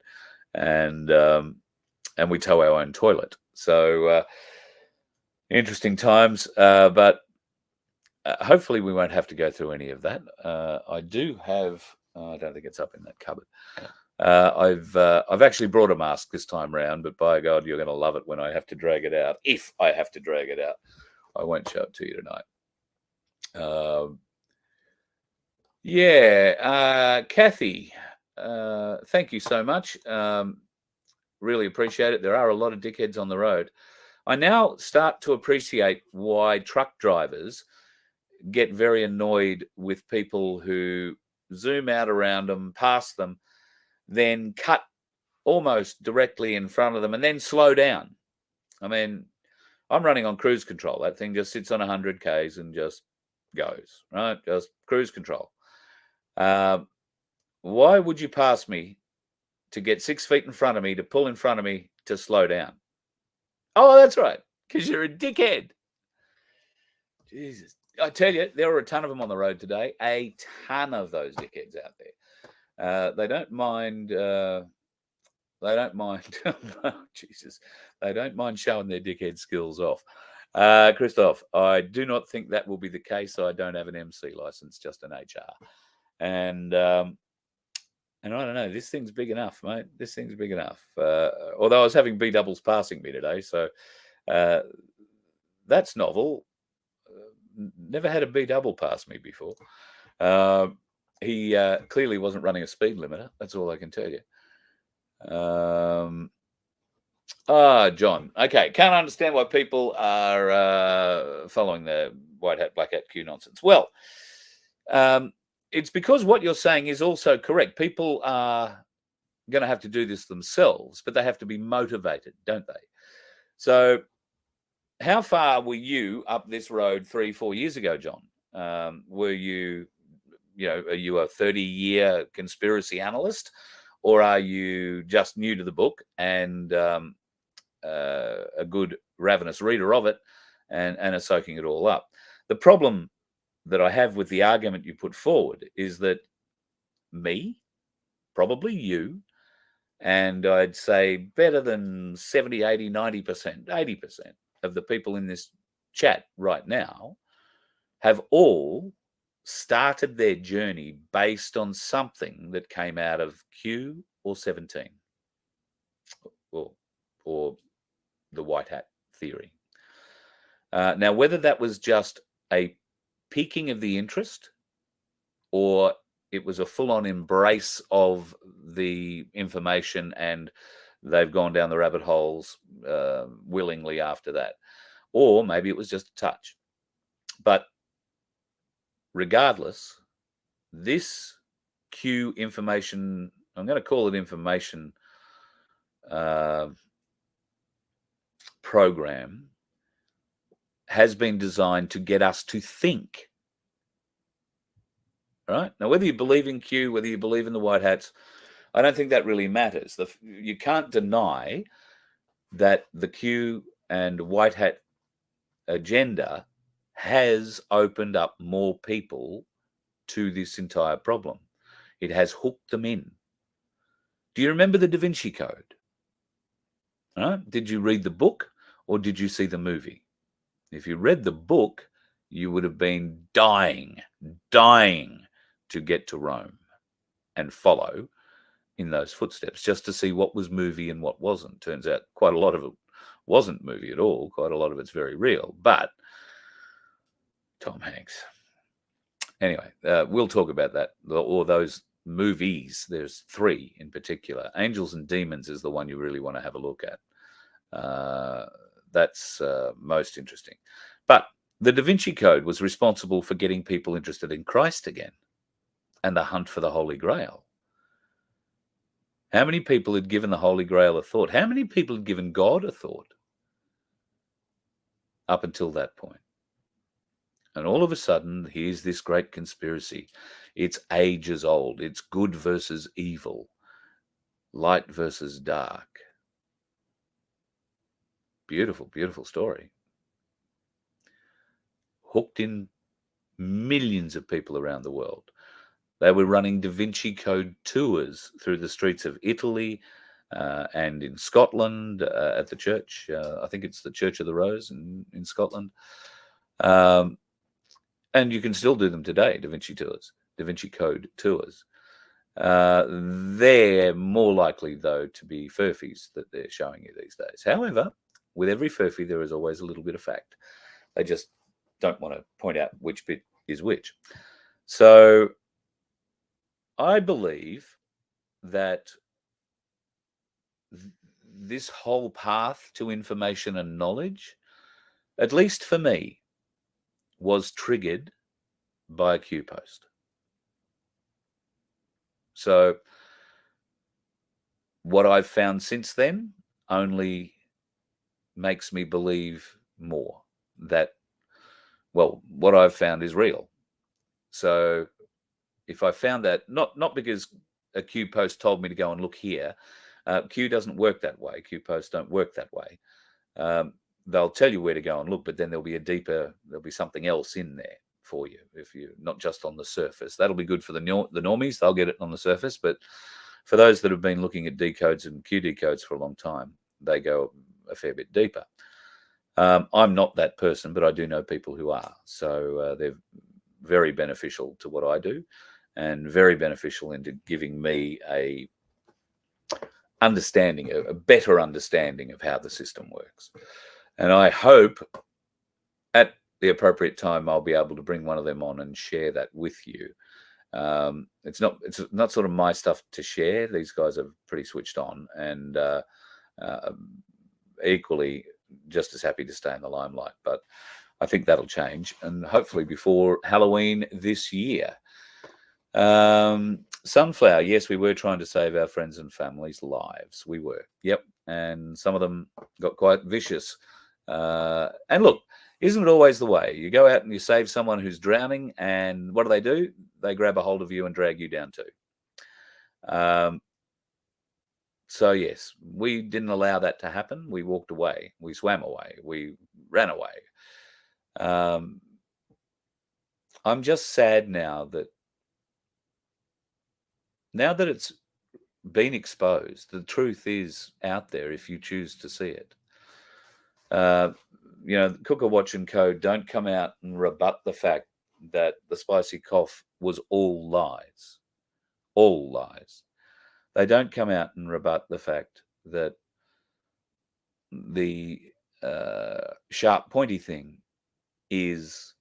And we tow our own toilet. So interesting times, but hopefully we won't have to go through any of that. I do have. I don't think it's up in that cupboard. I've actually brought a mask this time round, but by God, you're going to love it when I have to drag it out. If I have to drag it out, I won't show it to you tonight. Kathy, thank you so much. Really appreciate it. There are a lot of dickheads on the road. I now start to appreciate why truck drivers get very annoyed with people who zoom out around them, pass them, then cut almost directly in front of them and then slow down. I mean, I'm running on cruise control. That thing just sits on 100 Ks and just goes, right? Just cruise control. Why would you pass me to get 6 feet in front of me, to pull in front of me, to slow down? Oh, that's right, because you're a dickhead. Jesus. I tell you, there were a ton of them on the road today, a ton of those dickheads out there. They don't mind... Jesus. They don't mind showing their dickhead skills off. Christoph, I do not think that will be the case. I don't have an MC license, just an HR. And I don't know, this thing's big enough, mate. This thing's big enough. Although I was having B doubles passing me today, so that's novel. Never had a B double pass me before. He clearly wasn't running a speed limiter. That's all I can tell you. John. Okay, can't understand why people are following the white hat, black hat Q nonsense. Well, it's because what you're saying is also correct. People are going to have to do this themselves, but they have to be motivated, don't they? So how far were you up this road 3-4 years ago, John? Were you, are you a 30-year conspiracy analyst, or are you just new to the book and a good ravenous reader of it and are soaking it all up? The problem that I have with the argument you put forward is that me, probably you, and I'd say better than 70, 80, 90%, 80% of the people in this chat right now have all started their journey based on something that came out of Q or 17 or the white hat theory. Now, whether that was just a piquing of the interest or it was a full-on embrace of the information and they've gone down the rabbit holes willingly after that, or maybe it was just a touch. But regardless, this Q information, I'm going to call it information program, has been designed to get us to think. Right? Now, whether you believe in Q, whether you believe in the white hats, I don't think that really matters. You can't deny that the Q and white hat agenda has opened up more people to this entire problem. It has hooked them in. Do you remember the Da Vinci Code? Did you read the book or did you see the movie? If you read the book, you would have been dying to get to Rome and follow in those footsteps, just to see what was movie and what wasn't. Turns out quite a lot of it wasn't movie at all. Quite a lot of it's very real. But Tom Hanks. Anyway, we'll talk about that, or those movies. There's 3 in particular. Angels and Demons is the one you really want to have a look at. That's most interesting. But the Da Vinci Code was responsible for getting people interested in Christ again and the hunt for the Holy Grail. How many people had given the Holy Grail a thought? How many people had given God a thought up until that point? And all of a sudden, here's this great conspiracy. It's ages old. It's good versus evil, light versus dark. Beautiful, beautiful story. Hooked in millions of people around the world. They were running Da Vinci Code tours through the streets of Italy and in Scotland at the church. I think it's the Church of the Rose in Scotland. And you can still do them today, Da Vinci tours, Da Vinci Code tours. They're more likely, though, to be furfies that they're showing you these days. However, with every furphy, there is always a little bit of fact. They just don't want to point out which bit is which. So I believe that this whole path to information and knowledge, at least for me, was triggered by a Q post. So what I've found since then only makes me believe more that, well, what I've found is real. So if I found that, not because a Q post told me to go and look here, Q doesn't work that way. Q posts don't work that way. They'll tell you where to go and look, but then there'll be something else in there for you, if you're not just on the surface. That'll be good for the normies. They'll get it on the surface. But for those that have been looking at decodes and Q decodes for a long time, they go a fair bit deeper. I'm not that person, but I do know people who are. So they're very beneficial to what I do and very beneficial into giving me a better understanding of how the system works. And I hope at the appropriate time I'll be able to bring one of them on and share that with you. It's not sort of my stuff to share. These guys are pretty switched on, and equally just as happy to stay in the limelight. But I think that'll change, and hopefully before Halloween this year. Sunflower, yes, we were trying to save our friends and families' lives. We were, yep, and some of them got quite vicious. And look, isn't it always the way? You go out and you save someone who's drowning, and what do? They grab a hold of you and drag you down too. So yes, we didn't allow that to happen. We walked away. We swam away. We ran away. I'm just sad now that it's been exposed, the truth is out there if you choose to see it. Cooker Watch and Co. don't come out and rebut the fact that the spicy cough was all lies. All lies. They don't come out and rebut the fact that the sharp, pointy thing is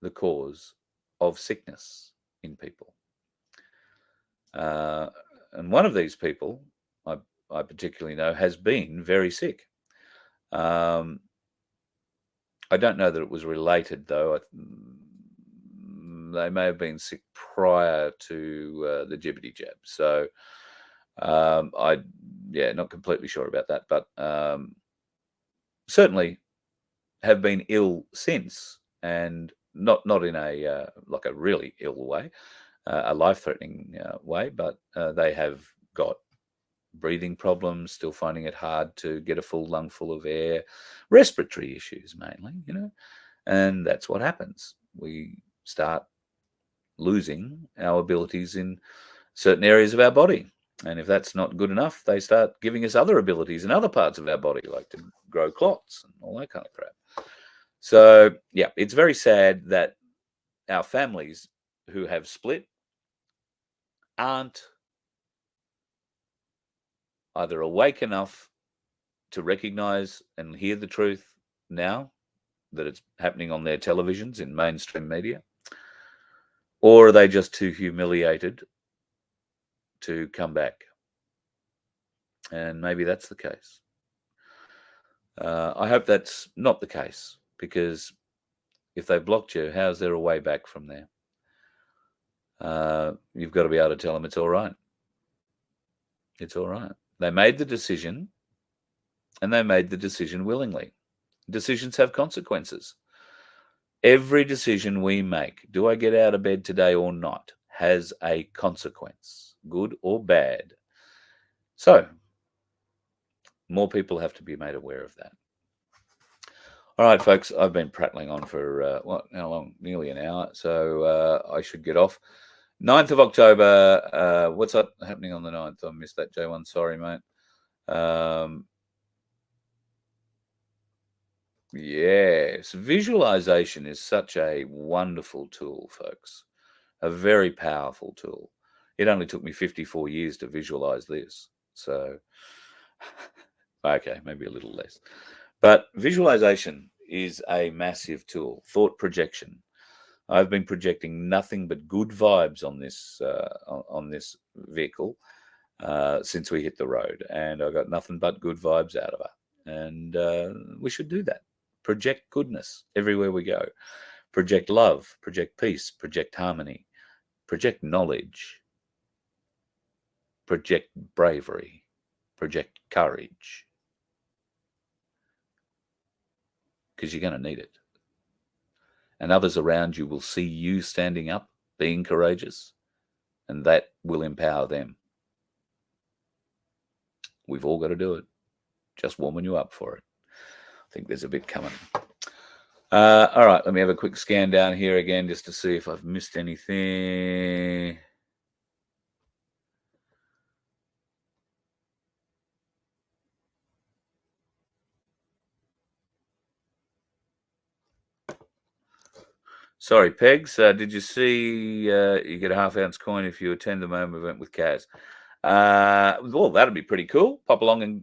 the cause of sickness in people. And one of these people, I particularly know, has been very sick. I don't know that it was related, though. They may have been sick prior to the jibbity jab. So not completely sure about that, but certainly have been ill since, and not in a like a really ill way, a life-threatening way, but they have got breathing problems, still finding it hard to get a full lung full of air, respiratory issues mainly, and that's what happens. We start losing our abilities in certain areas of our body. And if that's not good enough, they start giving us other abilities in other parts of our body, like to grow clots and all that kind of crap. So, yeah, it's very sad that our families who have split aren't either awake enough to recognize and hear the truth now that it's happening on their televisions in mainstream media, or are they just too humiliated to come back? And maybe that's the case. I hope that's not the case, because if they've blocked you, how's there a way back from there? You've got to be able to tell them it's all right. It's all right. They made the decision, and they made the decision willingly. Decisions have consequences. Every decision we make, do I get out of bed today or not, has a consequence, good or bad. So, more people have to be made aware of that. All right, folks, I've been prattling on for, how long? Nearly an hour, so I should get off. 9th of October, what's up happening on the 9th? I missed that, J1, sorry, mate. Yes, visualization is such a wonderful tool, folks. A very powerful tool. It only took me 54 years to visualize this. So, okay, maybe a little less. But visualization is a massive tool. Thought projection. I've been projecting nothing but good vibes on this vehicle since we hit the road, and I got nothing but good vibes out of her. And we should do that. Project goodness everywhere we go. Project love, project peace, project harmony, project knowledge, project bravery, project courage. Because you're going to need it. And others around you will see you standing up, being courageous, and that will empower them. We've all got to do it. Just warming you up for it. I think there's a bit coming. All right, let me have a quick scan down here again just to see if I've missed anything. Sorry, Pegs. Did you see you get a half-ounce coin if you attend the moment event with Kaz? Well, that'd be pretty cool. Pop along and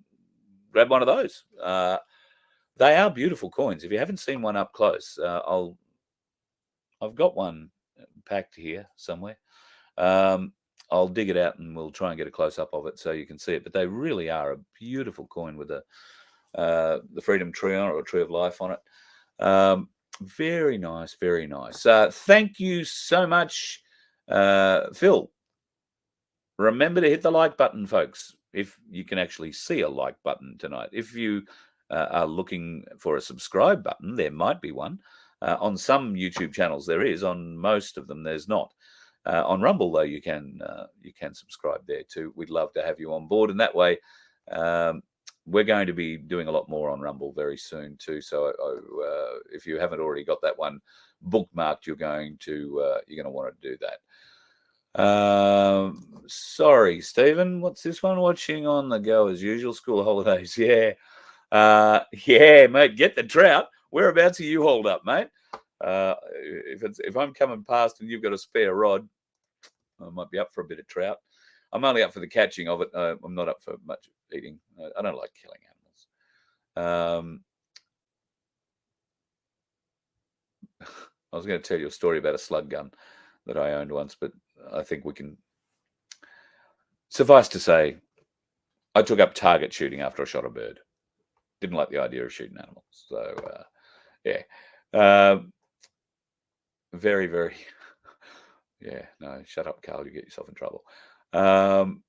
grab one of those. They are beautiful coins. If you haven't seen one up close, I've got one packed here somewhere. I'll dig it out and we'll try and get a close-up of it so you can see it. But they really are a beautiful coin with a the Freedom Tree on it, or Tree of Life on it. Very nice, very nice. Thank you so much, Phil. Remember to hit the like button, folks, if you can actually see a like button tonight. If you are looking for a subscribe button, there might be one. On some YouTube channels there is. On most of them there's not. On Rumble, though, you can subscribe there too. We'd love to have you on board, and that way we're going to be doing a lot more on Rumble very soon too. So if you haven't already got that one bookmarked, you're going to want to do that. Sorry, Stephen, what's this one? Watching on the go as usual. School holidays. Yeah, mate. Get the trout. Whereabouts are you holed up, mate? If I'm coming past and you've got a spare rod, I might be up for a bit of trout. I'm only up for the catching of it. I'm not up for much eating. I don't like killing animals. I was going to tell you a story about a slug gun that I owned once, but I think we can suffice to say I took up target shooting after I shot a bird. Didn't like the idea of shooting animals. So, very, very, no, shut up, Carl. You get yourself in trouble. Harm.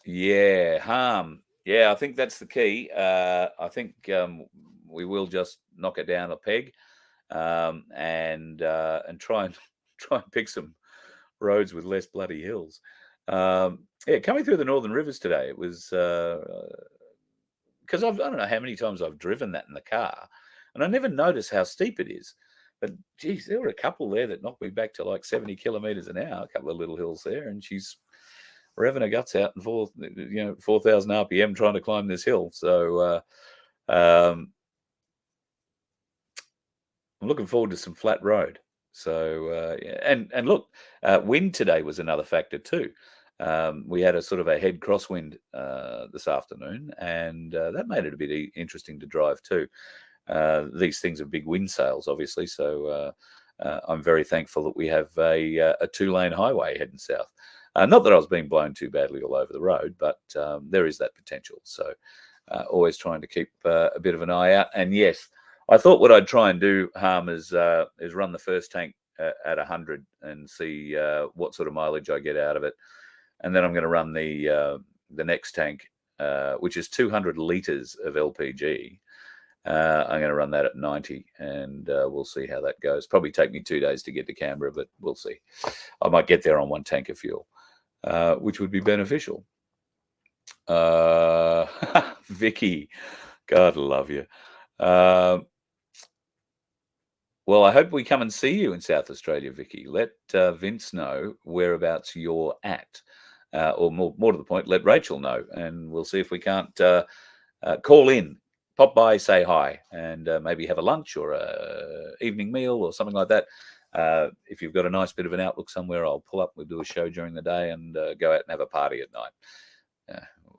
Yeah, I think that's the key. I think we will just knock it down a peg and try and pick some roads with less bloody hills. Coming through the Northern Rivers today, it was because I don't know how many times I've driven that in the car, and I never notice how steep it is. But geez, there were a couple there that knocked me back to like 70 kilometers an hour. A couple of little hills there, and she's revving her guts out and 4,000 RPM trying to climb this hill. So I'm looking forward to some flat road. So and look, wind today was another factor too. We had a sort of a head crosswind this afternoon, and that made it a bit interesting to drive too. These things are big wind sails, obviously. So I'm very thankful that we have a 2-lane highway heading south. Not that I was being blown too badly all over the road, but there is that potential. So always trying to keep a bit of an eye out. And yes, I thought what I'd try and do, Harm, is run the first tank at 100 and see what sort of mileage I get out of it. And then I'm going to run the next tank, which is 200 litres of LPG. I'm going to run that at 90, and we'll see how that goes. Probably take me 2 days to get to Canberra, but we'll see. I might get there on 1 tank of fuel, which would be beneficial. Vicky, God love you. Well, I hope we come and see you in South Australia, Vicky. Let Vince know whereabouts you're at. Or more to the point, let Rachel know, and we'll see if we can't call in. Pop by, say hi, and maybe have a lunch or a evening meal or something like that. If you've got a nice bit of an outlook somewhere, I'll pull up. We'll do a show during the day and go out and have a party at night.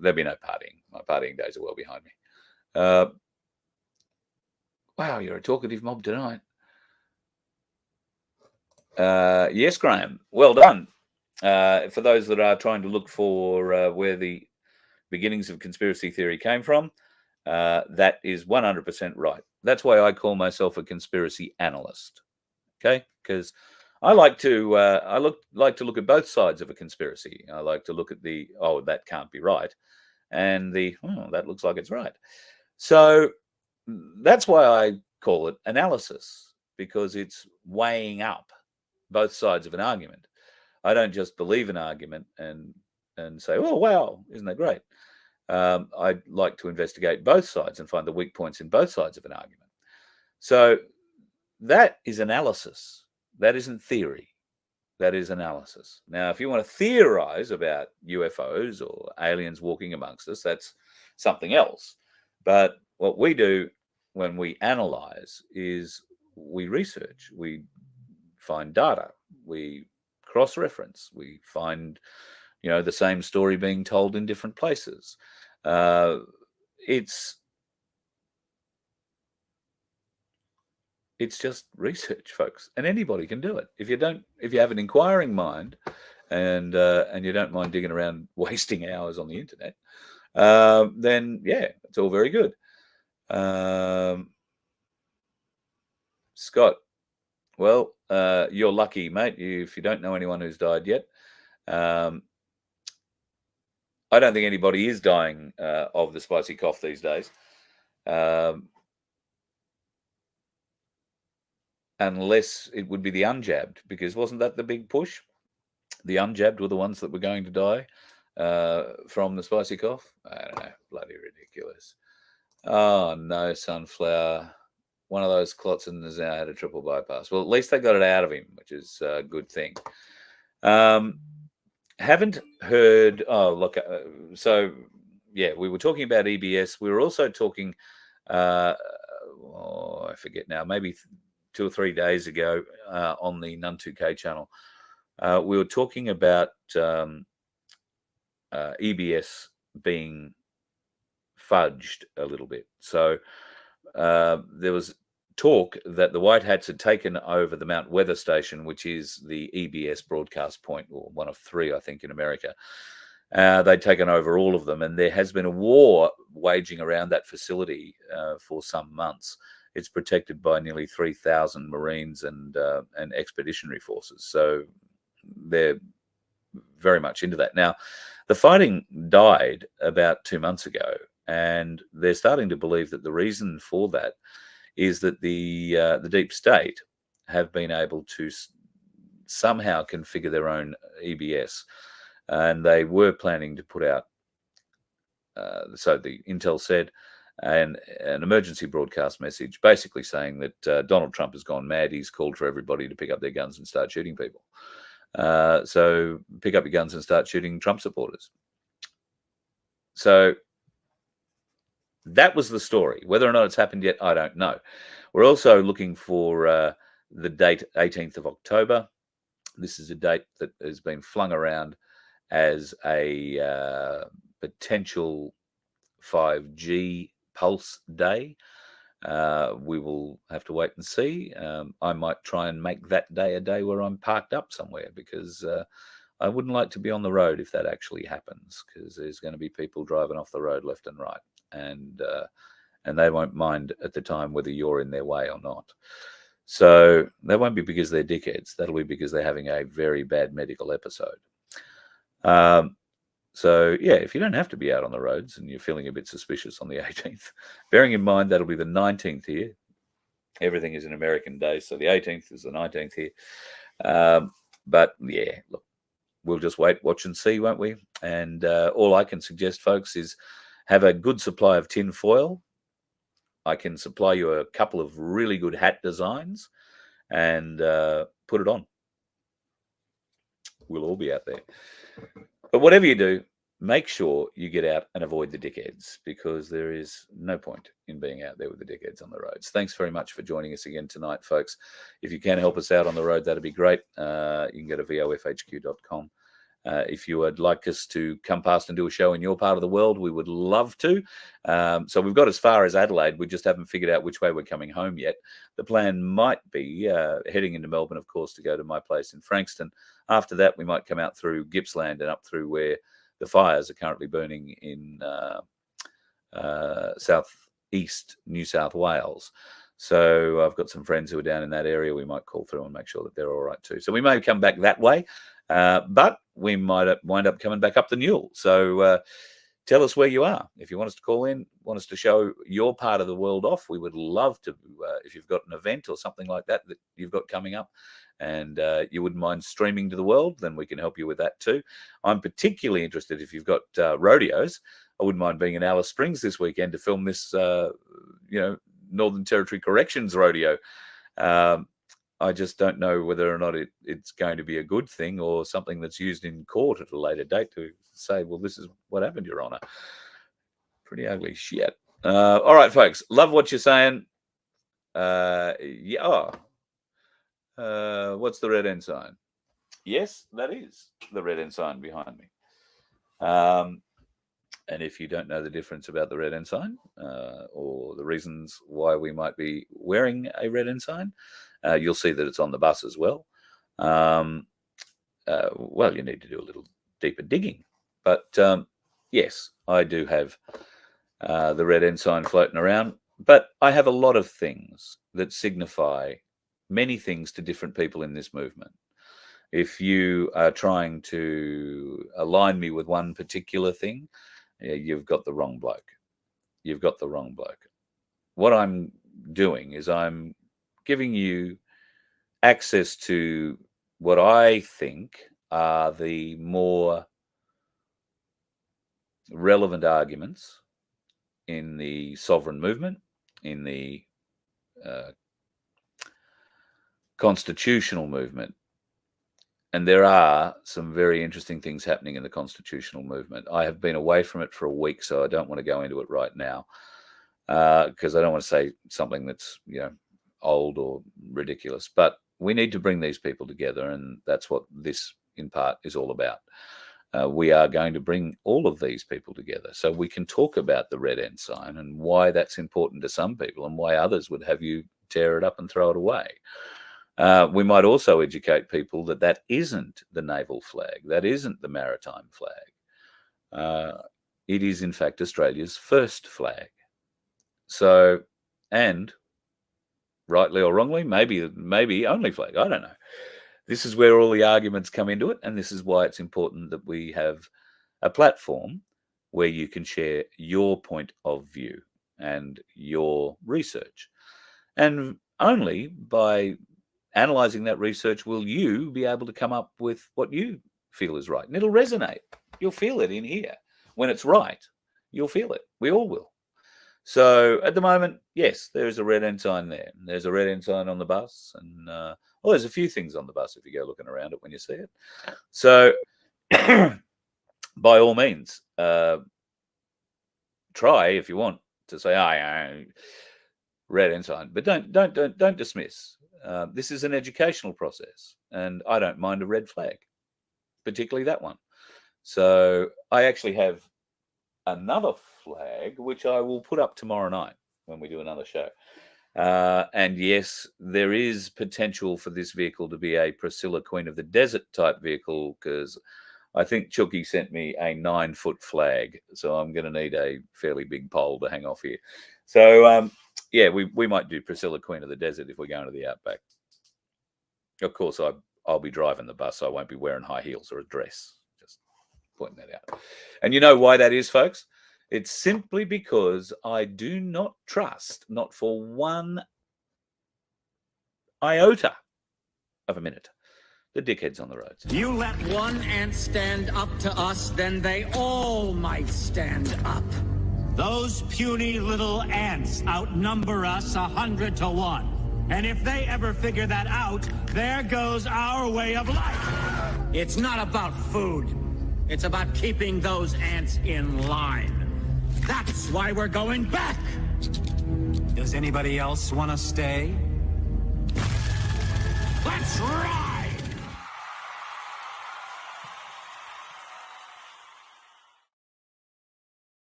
There'll be no partying. My partying days are well behind me. Wow, you're a talkative mob tonight. Yes, Graham. Well done. For those that are trying to look for where the beginnings of conspiracy theory came from, that is 100% right. That's why I call myself a conspiracy analyst. Okay, because I like to look at both sides of a conspiracy. I like to look at the that can't be right, and that looks like it's right. So that's why I call it analysis, because it's weighing up both sides of an argument. I don't just believe an argument and say, oh wow, isn't that great? I'd like to investigate both sides and find the weak points in both sides of an argument. So that is analysis. That isn't theory. That is analysis. Now, if you want to theorize about UFOs or aliens walking amongst us, that's something else. But what we do when we analyze is we research, we find data, we cross-reference, we find the same story being told in different places. It's just research, folks, and anybody can do it. If you have an inquiring mind, and you don't mind digging around, wasting hours on the internet, then yeah, it's all very good. Scott, well, you're lucky, mate. If you don't know anyone who's died yet, I don't think anybody is dying of the spicy cough these days, unless it would be the unjabbed, because wasn't that the big push? The unjabbed were the ones that were going to die from the spicy cough. I don't know, bloody ridiculous. Oh no, Sunflower. One of those clots has now had a triple bypass. Well, at least they got it out of him, which is a good thing. Haven't heard. Oh, look. So, yeah, we were talking about EBS. We were also talking, I forget now, maybe 2 or 3 days ago on the Nun2K channel. We were talking about EBS being fudged a little bit. So there was talk that the White Hats had taken over the Mount Weather Station, which is the EBS broadcast point, or one of 3, I think, in America. They'd taken over all of them, and there has been a war waging around that facility for some months. It's protected by nearly 3,000 Marines and expeditionary forces. So they're very much into that. Now, the fighting died about 2 months ago, and they're starting to believe that the reason for that is that the deep state have been able to somehow configure their own EBS, and they were planning to put out, so the intel said, an emergency broadcast message basically saying that Donald Trump has gone mad. He's called for everybody to pick up their guns and start shooting people. So pick up your guns and start shooting Trump supporters. So that was the story. Whether or not it's happened yet, I don't know. We're also looking for the date 18th of October. This is a date that has been flung around as a potential 5G pulse day. We will have to wait and see. I might try and make that day a day where I'm parked up somewhere, because I wouldn't like to be on the road if that actually happens, because there's going to be people driving off the road left and right, and they won't mind at the time whether you're in their way or not. So that won't be because they're dickheads. That'll be because they're having a very bad medical episode. So, yeah, if you don't have to be out on the roads and you're feeling a bit suspicious on the 18th, bearing in mind that'll be the 19th here. Everything is an American day, so the 18th is the 19th here. But, yeah, look, we'll just wait, watch and see, won't we? And all I can suggest, folks, is have a good supply of tin foil. I can supply you a couple of really good hat designs and put it on. We'll all be out there. But whatever you do, make sure you get out and avoid the dickheads, because there is no point in being out there with the dickheads on the roads. Thanks very much for joining us again tonight, folks. If you can help us out on the road, that'd be great. You can go to vofhq.com. If you would like us to come past and do a show in your part of the world, we would love to. So we've got as far as Adelaide. We just haven't figured out which way we're coming home yet. The plan might be heading into Melbourne, of course, to go to my place in Frankston. After that, we might come out through Gippsland and up through where the fires are currently burning in southeast New South Wales. So I've got some friends who are down in that area. We might call through and make sure that they're all right too. So we may come back that way, but we might wind up coming back up the Newell. So tell us where you are. If you want us to call in, want us to show your part of the world off, we would love to. If you've got an event or something like that that you've got coming up, and you wouldn't mind streaming to the world, then we can help you with that too. I'm particularly interested if you've got rodeos. I wouldn't mind being in Alice Springs this weekend to film this, Northern Territory Corrections rodeo. I just don't know whether or not it's going to be a good thing or something that's used in court at a later date to say, well, this is what happened, Your Honour. Pretty ugly shit. All right, folks. Love what you're saying. What's the red ensign? Yes, that is the red ensign behind me. And if you don't know the difference about the red ensign or the reasons why we might be wearing a red ensign, you'll see that it's on the bus as well. Well, you need to do a little deeper digging. But yes, I do have the red ensign floating around, but I have a lot of things that signify many things to different people in this movement. If you are trying to align me with one particular thing, you've got the wrong bloke. You've got the wrong bloke. What I'm doing is I'm giving you access to what I think are the more relevant arguments in the sovereign movement, in the constitutional movement. And there are some very interesting things happening in the constitutional movement. I have been away from it for a week, so I don't want to go into it right now, because I don't want to say something that's, old or ridiculous. But we need to bring these people together, and that's what this, in part, is all about. We are going to bring all of these people together so we can talk about the red ensign and why that's important to some people and why others would have you tear it up and throw it away. We might also educate people that that isn't the naval flag, that isn't the maritime flag. It is, in fact, Australia's first flag. So, and rightly or wrongly, maybe only flag, I don't know. This is where all the arguments come into it, and this is why it's important that we have a platform where you can share your point of view and your research. And only by analysing that research will you be able to come up with what you feel is right. And it'll resonate. You'll feel it in here. When it's right, you'll feel it. We all will. So at the moment, yes, there's a red ensign there. There's a red ensign on the bus. And, there's a few things on the bus if you go looking around it when you see it. So by all means, try if you want to say, red ensign, but don't dismiss. This is an educational process, and I don't mind a red flag, particularly that one. So I actually have another flag, which I will put up tomorrow night when we do another show. And yes, there is potential for this vehicle to be a Priscilla Queen of the Desert type vehicle, because I think Chooky sent me a 9-foot flag. So I'm going to need a fairly big pole to hang off here. So, yeah, we might do Priscilla Queen of the Desert if we're going to the outback. Of course, I'll be driving the bus, so I won't be wearing high heels or a dress. Just pointing that out. And you know why that is, folks? It's simply because I do not trust, not for one iota of a minute, the dickheads on the roads. You let one ant stand up to us, then they all might stand up. Those puny little ants outnumber us 100 to 1. And if they ever figure that out, there goes our way of life. It's not about food. It's about keeping those ants in line. That's why we're going back. Does anybody else want to stay? Let's rock!